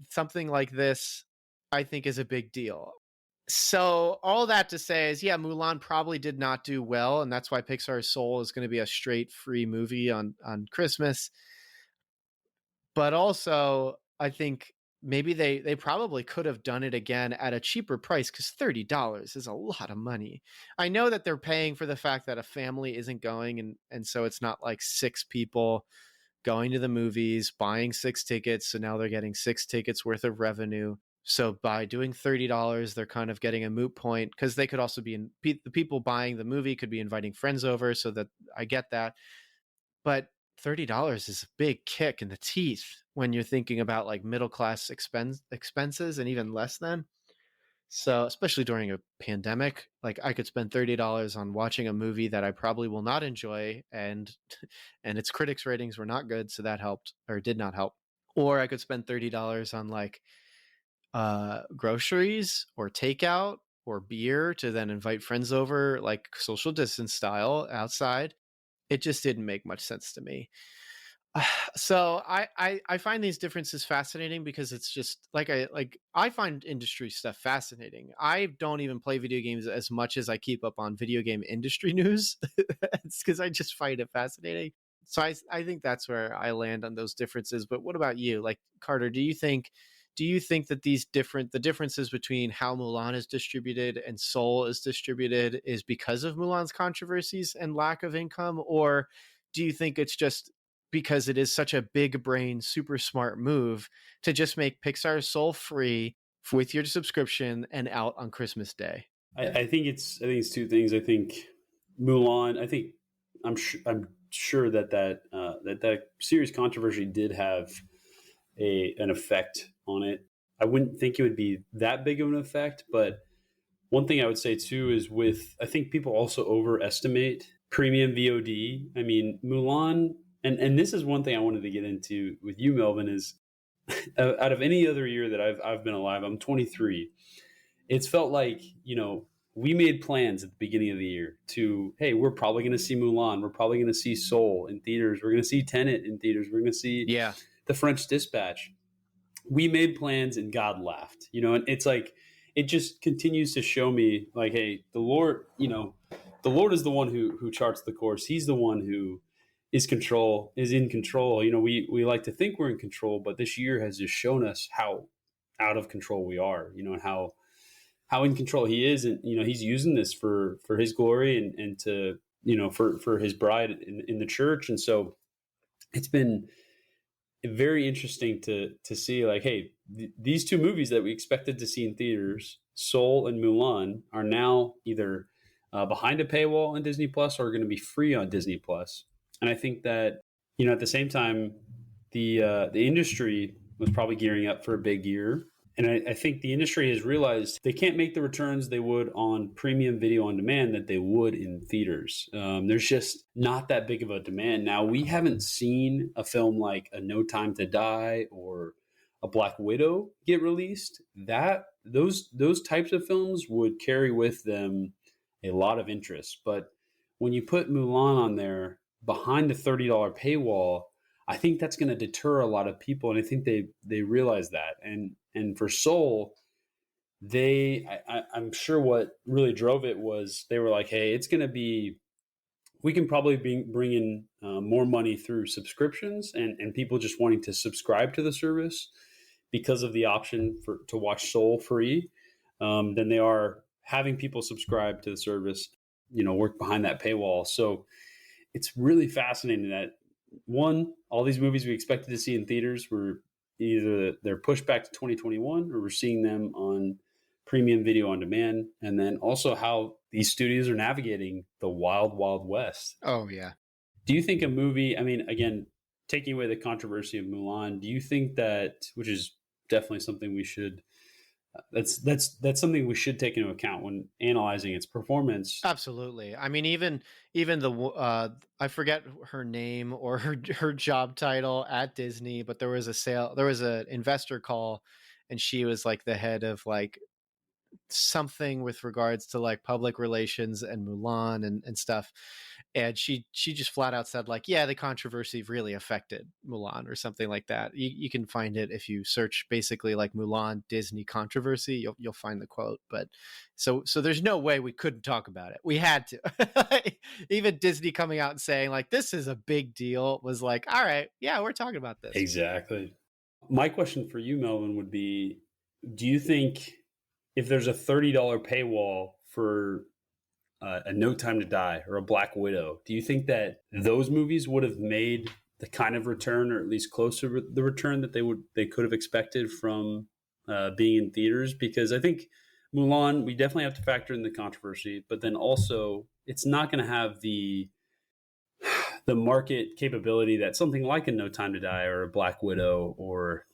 something like this, I think, is a big deal. So all that to say is, yeah, Mulan probably did not do well, and that's why Pixar's Soul is going to be a straight free movie on Christmas. But also, I think maybe they probably could have done it again at a cheaper price, because $30 is a lot of money. I know that they're paying for the fact that a family isn't going, and so it's not like 6 people going to the movies, buying 6 tickets, so now they're getting 6 tickets worth of revenue. So by doing $30, they're kind of getting a moot point, because they could also be the people buying the movie could be inviting friends over, so that I get that. But $30 is a big kick in the teeth when you're thinking about like middle class expenses, and even less than. So especially during a pandemic, like I could spend $30 on watching a movie that I probably will not enjoy, and its critics ratings were not good, so that helped, or did not help. Or I could spend $30 on like groceries or takeout or beer to then invite friends over, like social distance style outside. It just didn't make much sense to me. So I find these differences fascinating, because it's just like I find industry stuff fascinating. I don't even play video games as much as I keep up on video game industry news. It's because I just find it fascinating. So I think that's where I land on those differences. But what about you? Like, Carter, do you think that the differences between how Mulan is distributed and Soul is distributed is because of Mulan's controversies and lack of income? Or do you think it's just because it is such a big brain, super smart move to just make Pixar's Soul free with your subscription and out on Christmas Day? I think it's 2 things. I think Mulan. I'm sure that serious controversy did have an effect on it. I wouldn't think it would be that big of an effect, but one thing I would say too is I think people also overestimate premium VOD. I mean, Mulan, and this is one thing I wanted to get into with you, Melvin, is out of any other year that I've been alive, I'm 23. It's felt like, we made plans at the beginning of the year to, hey, we're probably going to see Mulan. We're probably going to see Soul in theaters. We're going to see Tenet in theaters. We're going to see The French Dispatch. We made plans and God laughed, and it's like, it just continues to show me like, hey, the Lord is the one who charts the course. He's the one who is in control. We like to think we're in control, but this year has just shown us how out of control we are, and how in control he is. And, he's using this for his glory and to, for his bride in the church. And so it's been very interesting to see like, hey, these 2 movies that we expected to see in theaters, Soul and Mulan, are now either behind a paywall on Disney Plus or are going to be free on Disney Plus. And I think that, at the same time, the industry was probably gearing up for a big year. And I think the industry has realized they can't make the returns they would on premium video on demand that they would in theaters. There's just not that big of a demand. Now, we haven't seen a film like a No Time to Die or a Black Widow get released. Those types of films would carry with them a lot of interest. But when you put Mulan on there behind the $30 paywall, I think that's going to deter a lot of people. And I think they realize that. And for Soul, I'm sure what really drove it was they were like, hey, it's going to be, we can probably bring in more money through subscriptions and people just wanting to subscribe to the service because of the option to watch Soul free, than they are having people subscribe to the service, work behind that paywall. So it's really fascinating that, one, all these movies we expected to see in theaters were either they're pushed back to 2021 or we're seeing them on premium video on demand. And then also how these studios are navigating the wild, wild west. Oh, yeah. Do you think a movie, I mean, again, taking away the controversy of Mulan, do you think that, which is definitely something we should, that's something we should take into account when analyzing its performance? Absolutely. I mean, even I forget her name or her job title at Disney, but there was an investor call, and she was like the head of like something with regards to like public relations and Mulan and stuff. And she just flat out said like, yeah, the controversy really affected Mulan or something like that. You can find it if you search basically like Mulan Disney controversy. You'll find the quote. But so there's no way we couldn't talk about it. We had to. Even Disney coming out and saying like this is a big deal was like, all right, yeah, we're talking about this. Exactly. My question for you, Melvin, would be, do you think if there's a $30 paywall for a No Time to Die or a Black Widow, do you think that those movies would have made the kind of return, or at least close to the return that they could have expected from being in theaters? Because I think Mulan, we definitely have to factor in the controversy, but then also it's not going to have the market capability that something like a No Time to Die or a Black Widow or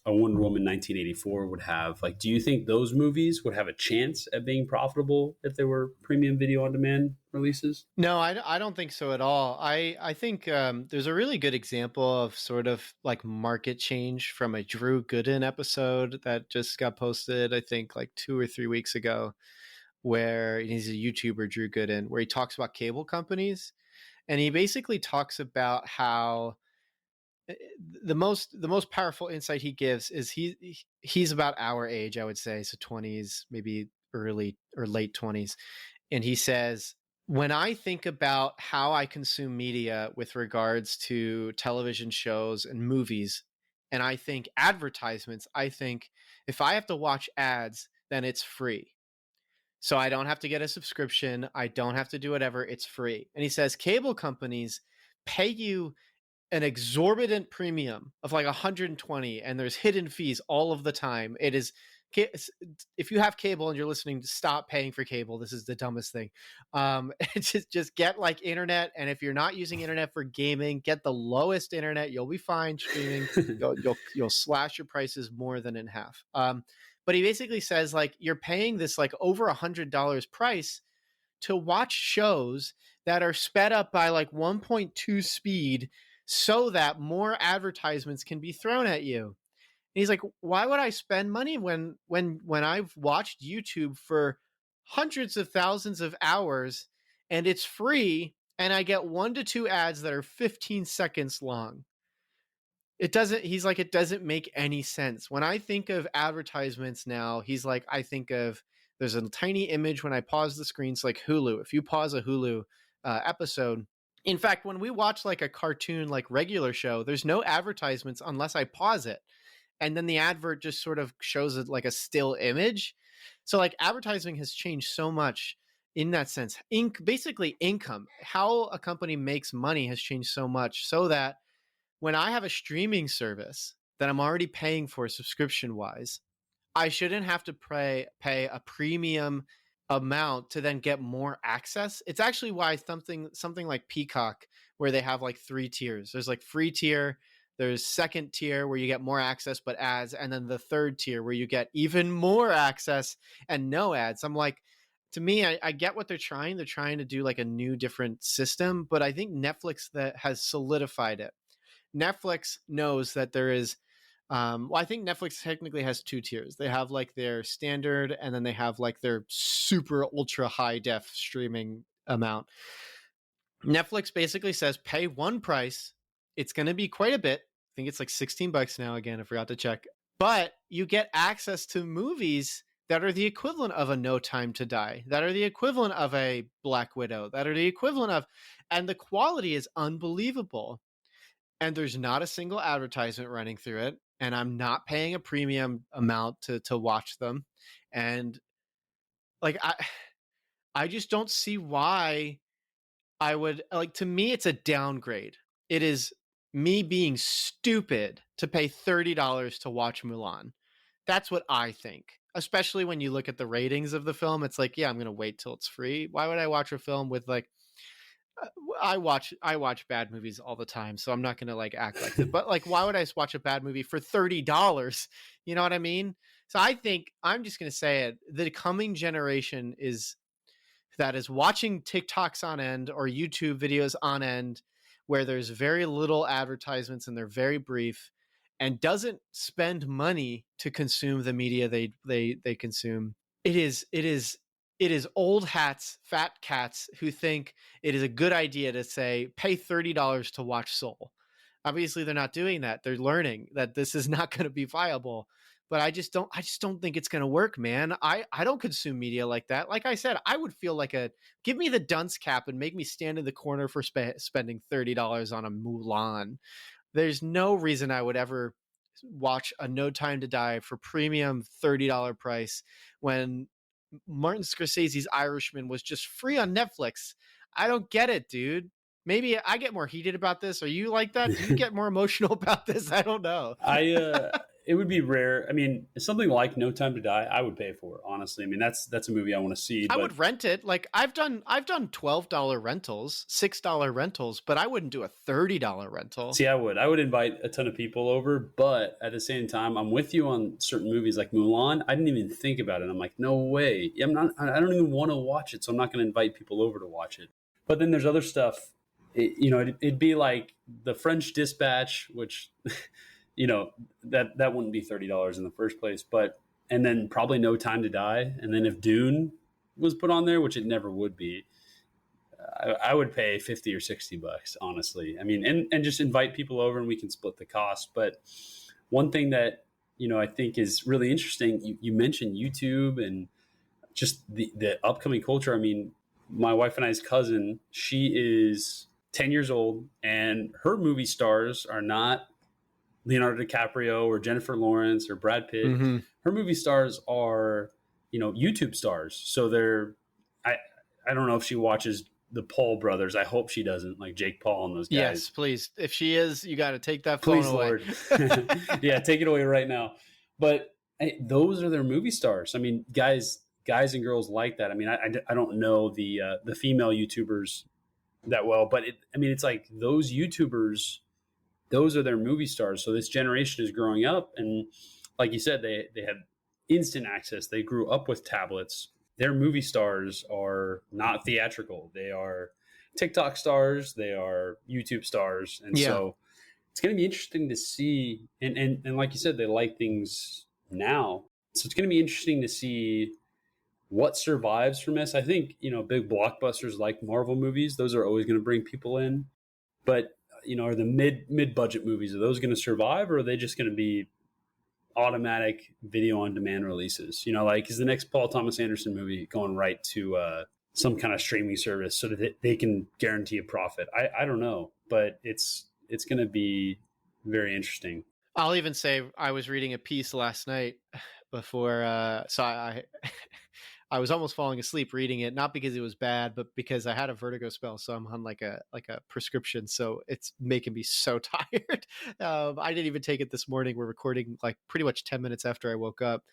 a Wonder Woman 1984 would have. Like, do you think those movies would have a chance at being profitable if they were premium video on demand releases? No, I don't think so at all. I think there's a really good example of sort of like market change from a Drew Gooden episode that just got posted, I think like 2 or 3 weeks ago, where he's a YouTuber, Drew Gooden, where he talks about cable companies. And he basically talks about how the most powerful insight he gives is he's about our age, I would say, so 20s, maybe early or late 20s. And he says, when I think about how I consume media with regards to television shows and movies, and I think advertisements, I think if I have to watch ads, then it's free. So I don't have to get a subscription. I don't have to do whatever. It's free. And he says cable companies pay you an exorbitant premium of like 120, and there's hidden fees all of the time. It is, if you have cable and you're listening, stop paying for cable. This is the dumbest thing. Just get like internet, and if you're not using internet for gaming, get the lowest internet. You'll be fine streaming. You'll slash your prices more than in half. But he basically says like you're paying this like over $100 price to watch shows that are sped up by like 1.2 speed so that more advertisements can be thrown at you. And he's like, why would I spend money when I've watched YouTube for hundreds of thousands of hours and it's free and I get 1 to 2 ads that are 15 seconds long? It doesn't, he's like, it doesn't make any sense. When I think of advertisements now, he's like, I think of, there's a tiny image when I pause the screen. It's like Hulu. If you pause a Hulu episode, in fact, when we watch like a cartoon, like regular show, there's no advertisements unless I pause it. And then the advert just sort of shows it like a still image. So like advertising has changed so much in that sense. Basically income, how a company makes money has changed so much, so that when I have a streaming service that I'm already paying for subscription wise, I shouldn't have to pay a premium amount to then get more access. It's actually why something like Peacock, where they have like 3 tiers. There's like free tier, there's second tier where you get more access but ads, and then the third tier where you get even more access and no ads. I'm like, to me, I get what they're trying. They're trying to do like a new different system, but I think Netflix that has solidified it. Netflix knows that there is, well, I think Netflix technically has 2 tiers. They have like their standard, and then they have like their super ultra high def streaming amount. Netflix basically says pay one price. It's going to be quite a bit. I think it's like $16 now. Again, I forgot to check. But you get access to movies that are the equivalent of a No Time to Die, that are the equivalent of a Black Widow, that are the equivalent of, and the quality is unbelievable. And there's not a single advertisement running through it, and I'm not paying a premium amount to watch them. And like I just don't see why I would, like, to me it's a downgrade. It is me being stupid to pay $30 to watch Mulan. That's what I think. Especially when you look at the ratings of the film, it's like, yeah, I'm going to wait till it's free. Why would I watch a film with like I watch bad movies all the time, so I'm not gonna like act like that. But like, why would I just watch a bad movie for $30? You know what I mean? So I think I'm just gonna say it. The coming generation is watching TikToks on end or YouTube videos on end, where there's very little advertisements and they're very brief, and doesn't spend money to consume the media they consume. It is old hats, fat cats who think it is a good idea to say pay $30 to watch Soul. Obviously, they're not doing that. They're learning that this is not going to be viable. But I just don't think it's going to work, man. I don't consume media like that. Like I said, I would feel like give me the dunce cap and make me stand in the corner for spending $30 on a Mulan. There's no reason I would ever watch a No Time to Die for premium $30 price when Martin Scorsese's Irishman was just free on Netflix. I don't get it, dude. Maybe I get more heated about this. Are you like that? Do you get more emotional about this? I don't know. It would be rare. I mean, something like No Time to Die, I would pay for, honestly. I mean, that's a movie I want to see. I would rent it. Like I've done $12 rentals, $6 rentals, but I wouldn't do a $30 rental. See, I would invite a ton of people over, but at the same time, I'm with you on certain movies like Mulan. I didn't even think about it. I'm like, no way. I don't even want to watch it, so I'm not going to invite people over to watch it. But then there's other stuff. It'd be like the French Dispatch, which that wouldn't be $30 in the first place, and then probably No Time to Die, and then if Dune was put on there, which it never would be, I would pay 50 or $60, honestly. I mean, and just invite people over and we can split the cost. But one thing that I think is really interesting, you mentioned YouTube and just the upcoming culture. I mean, my wife and I's cousin, she is 10 years old, and her movie stars are not Leonardo DiCaprio or Jennifer Lawrence or Brad Pitt. Mm-hmm. Her movie stars are, YouTube stars. So I don't know if she watches the Paul brothers. I hope she doesn't, like Jake Paul and those guys. Yes, please. If she is, you got to take that phone Please, away. Lord. Yeah, take it away right now. But those are their movie stars. I mean, guys and girls like that. I mean, I don't know the female YouTubers that well, but it's like those YouTubers, those are their movie stars. So this generation is growing up, and like you said, they have instant access. They grew up with tablets. Their movie stars are not theatrical. They are TikTok stars. They are YouTube stars. And so it's going to be interesting to see. And like you said, they like things now. So it's going to be interesting to see what survives from this. I think, big blockbusters like Marvel movies, those are always going to bring people in. But, are the mid-budget movies, are those going to survive, or are they just going to be automatic video on demand releases? Like, is the next Paul Thomas Anderson movie going right to some kind of streaming service so that they can guarantee a profit? I don't know, but it's going to be very interesting. I'll even say I was reading a piece last night before, so I was almost falling asleep reading it, not because it was bad, but because I had a vertigo spell. So I'm on like a prescription. So it's making me so tired. I didn't even take it this morning. We're recording like pretty much 10 minutes after I woke up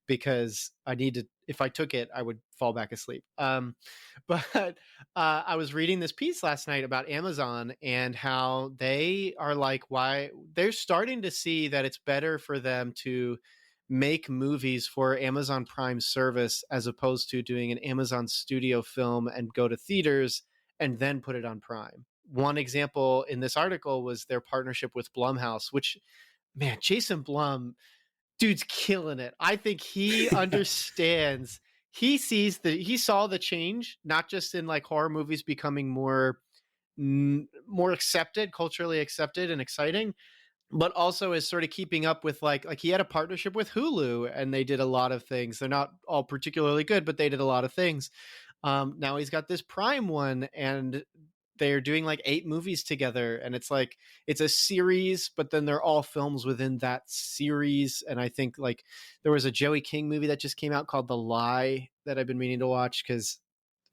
because if I took it, I would fall back asleep. But I was reading this piece last night about Amazon and how they are like, why they're starting to see that it's better for them to make movies for Amazon Prime service as opposed to doing an Amazon studio film and go to theaters and then put it on Prime. One example in this article was their partnership with Blumhouse, which, man, Jason Blum, dude's killing it. I think he understands. He saw the change, not just in like horror movies becoming more accepted, culturally accepted and exciting, but also is sort of keeping up with like he had a partnership with Hulu and they did a lot of things. They're not all particularly good, but they did a lot of things. Now he's got this Prime one and they're doing like 8 movies together, and it's like it's a series, but then they're all films within that series. And I think like there was a Joey King movie that just came out called The Lie that I've been meaning to watch because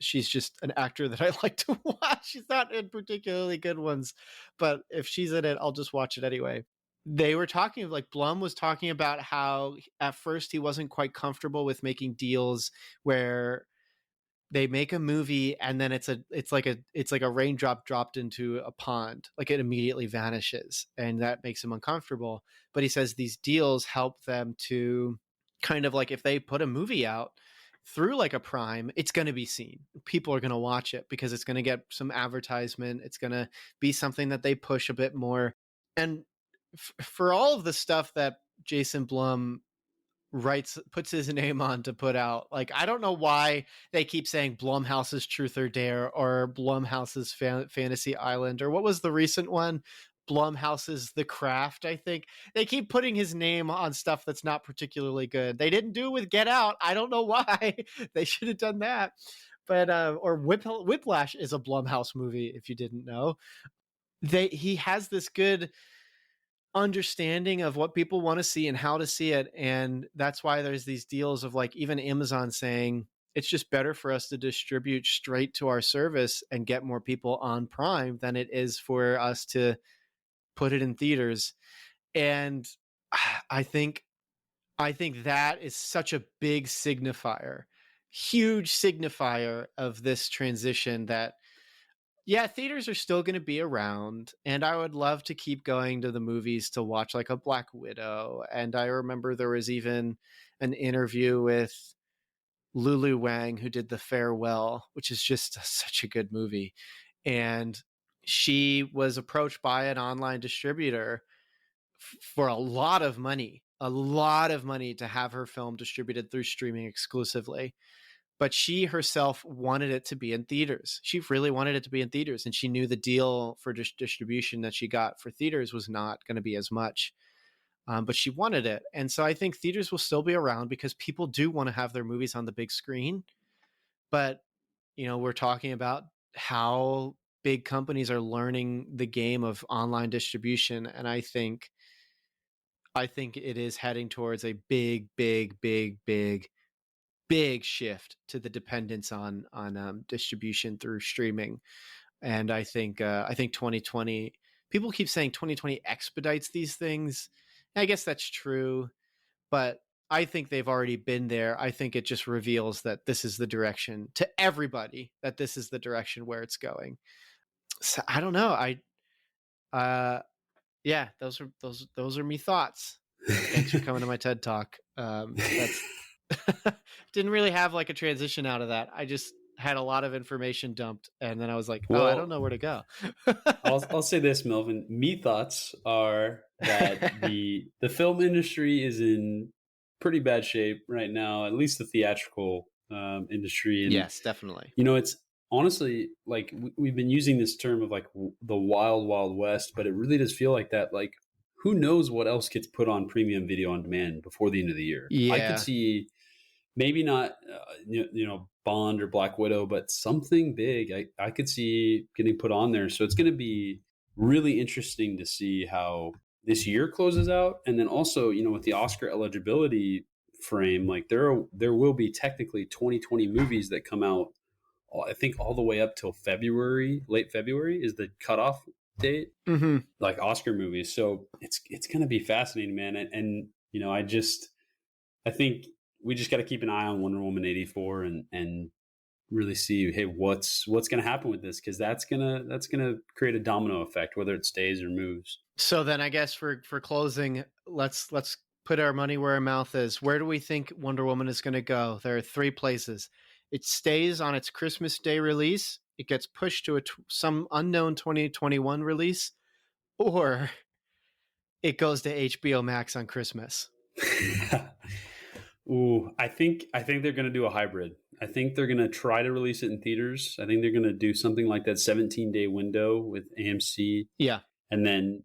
she's just an actor that I like to watch. She's not in particularly good ones, but if she's in it, I'll just watch it anyway. They were talking, like Blum was talking about how at first he wasn't quite comfortable with making deals where they make a movie and then it's like a raindrop dropped into a pond, like it immediately vanishes, and that makes him uncomfortable. But he says these deals help them to kind of like, if they put a movie out through like a Prime, it's going to be seen, people are going to watch it because it's going to get some advertisement, it's going to be something that they push a bit more. And for all of the stuff that Jason Blum puts his name on to put out, like, I don't know why they keep saying Blumhouse's Truth or Dare or Blumhouse's Fantasy Island, or what was the recent one, Blumhouse's The Craft. I think they keep putting his name on stuff that's not particularly good. They didn't do it with Get Out, I don't know why. They should have done that. But or Whiplash is a Blumhouse movie, if you didn't know. He has this good understanding of what people want to see and how to see it, and that's why there's these deals of like even Amazon saying it's just better for us to distribute straight to our service and get more people on Prime than it is for us to put it in theaters. And I think that is such a big signifier, huge signifier of this transition, that yeah, theaters are still going to be around, and I would love to keep going to the movies to watch like a Black Widow. And I remember there was even an interview with Lulu Wang, who did The Farewell, which is just such a good movie. And she was approached by an online distributor for a lot of money to have her film distributed through streaming exclusively. But she herself wanted it to be in theaters. She really wanted it to be in theaters, and she knew the deal for distribution that she got for theaters was not going to be as much. But she wanted it. And so I think theaters will still be around because people do want to have their movies on the big screen. But, we're talking about how big companies are learning the game of online distribution. And I think it is heading towards a big, big, big, big, big shift to the dependence on distribution through streaming. And I think 2020, people keep saying 2020 expedites these things. I guess that's true, but I think they've already been there. I think it just reveals that this is the direction to everybody, that this is the direction where it's going. So I don't know. Yeah, those are me thoughts. Thanks for coming to my TED Talk. That's didn't really have like a transition out of that. I just had a lot of information dumped, and then I was like, I don't know where to go. I'll say this, Melvin. Me thoughts are that the film industry is in pretty bad shape right now, at least the theatrical industry. And, yes, definitely. It's honestly like we've been using this term of like the wild, wild west, but it really does feel like that. Like, who knows what else gets put on premium video on demand before the end of the year? Yeah. I could see maybe not, Bond or Black Widow, but something big I could see getting put on there. So it's going to be really interesting to see how this year closes out. And then also, with the Oscar eligibility frame, like there will be technically 2020 movies that come out, I think all the way up till February, late February is the cutoff date, like Oscar movies. So it's going to be fascinating, man. And I think we just got to keep an eye on Wonder Woman 84 and really see, hey, what's going to happen with this? Because that's gonna create a domino effect, whether it stays or moves. So then, I guess for closing, let's put our money where our mouth is. Where do we think Wonder Woman is going to go? There are 3 places. It stays on its Christmas Day release. It gets pushed to some unknown 2021 release, or it goes to HBO Max on Christmas. Ooh, I think they're going to do a hybrid. I think they're going to try to release it in theaters. I think they're going to do something like that 17-day window with AMC. Yeah. And then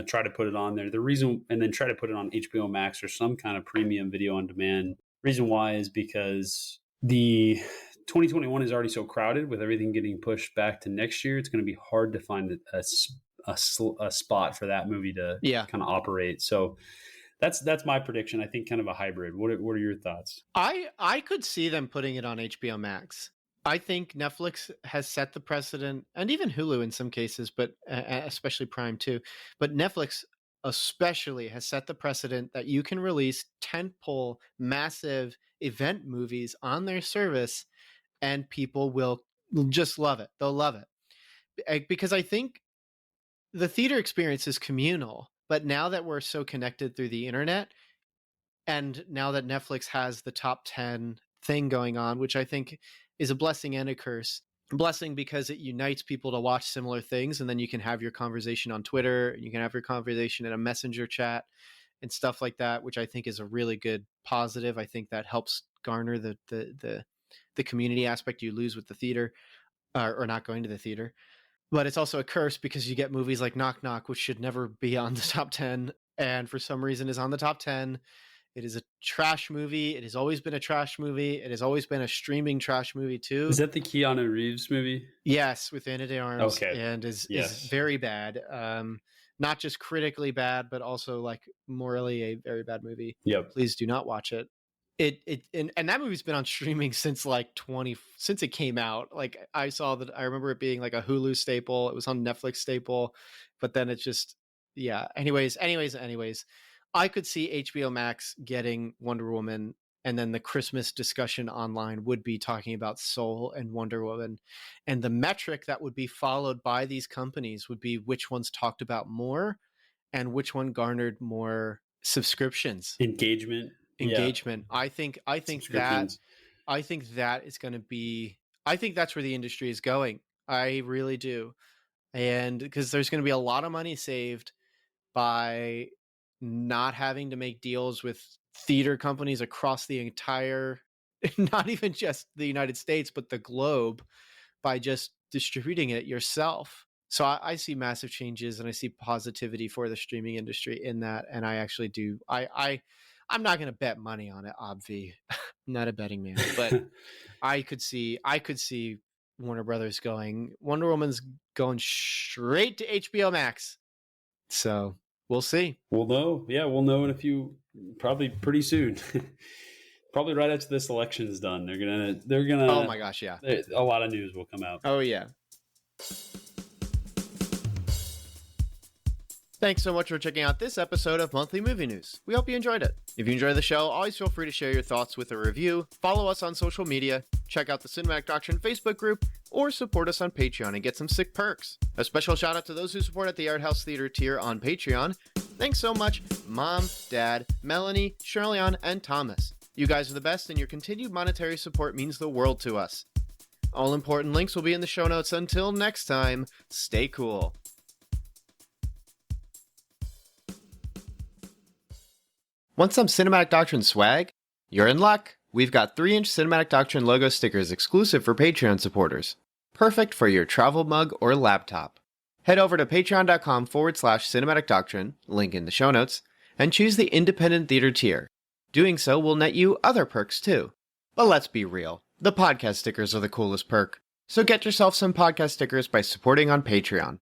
try to put it on there. And then try to put it on HBO Max or some kind of premium video on demand. Reason why is because the 2021 is already so crowded with everything getting pushed back to next year. It's going to be hard to find a spot for that movie to kind of operate. So that's my prediction. I think kind of a hybrid. What are your thoughts? I could see them putting it on HBO Max. I think Netflix has set the precedent, and even Hulu in some cases, but especially Prime too. But Netflix especially has set the precedent that you can release tentpole, massive event movies on their service, and people will just love it. They'll love it. Because I think the theater experience is communal, but now that we're so connected through the internet, and now that Netflix has the top 10 thing going on, which I think is a blessing and a curse. Blessing because it unites people to watch similar things, and then you can have your conversation on Twitter, and you can have your conversation in a messenger chat and stuff like that, which I think is a really good positive. I think that helps garner the community aspect you lose with the theater, or not going to the theater. But it's also a curse because you get movies like Knock Knock, which should never be on the top 10, and for some reason is on the top 10. It is a trash movie. It has always been a trash movie. It has always been a streaming trash movie too. Is that the Keanu Reeves movie? Yes, with Ana de Armas. Okay. And is very bad. Not just critically bad, but also like morally a very bad movie. Yep. Please do not watch it. And that movie's been on streaming since since it came out. Like I remember it being like a Hulu staple. It was on Netflix staple, but then it just, yeah. Anyways, I could see HBO Max getting Wonder Woman, and then the Christmas discussion online would be talking about Soul and Wonder Woman. And the metric that would be followed by these companies would be which ones talked about more and which one garnered more subscriptions. Engagement. Yeah. I think that is going to be, I think that's where the industry is going. I really do. And because there's going to be a lot of money saved by not having to make deals with theater companies across the entire, not even just the United States, but the globe, by just distributing it yourself. So I see massive changes, and I see positivity for the streaming industry in that. And I actually do. I'm not going to bet money on it, obvi. I'm not a betting man, but I could see Warner Brothers Wonder Woman's going straight to HBO Max. So we'll see. We'll know. Yeah, we'll know probably pretty soon. Probably right after this election is done. They're gonna. Oh my gosh, yeah. A lot of news will come out. Oh yeah. Thanks so much for checking out this episode of Monthly Movie News. We hope you enjoyed it. If you enjoyed the show, always feel free to share your thoughts with a review, follow us on social media, check out the Cinematic Doctrine Facebook group, or support us on Patreon and get some sick perks. A special shout out to those who support at the Art House Theater tier on Patreon. Thanks so much, Mom, Dad, Melanie, Shirley-Ann, and Thomas. You guys are the best, and your continued monetary support means the world to us. All important links will be in the show notes. Until next time, stay cool. Want some Cinematic Doctrine swag? You're in luck! We've got 3-inch Cinematic Doctrine logo stickers exclusive for Patreon supporters. Perfect for your travel mug or laptop. Head over to patreon.com/Cinematic Doctrine, link in the show notes, and choose the Independent Theater tier. Doing so will net you other perks too. But let's be real, the podcast stickers are the coolest perk. So get yourself some podcast stickers by supporting on Patreon.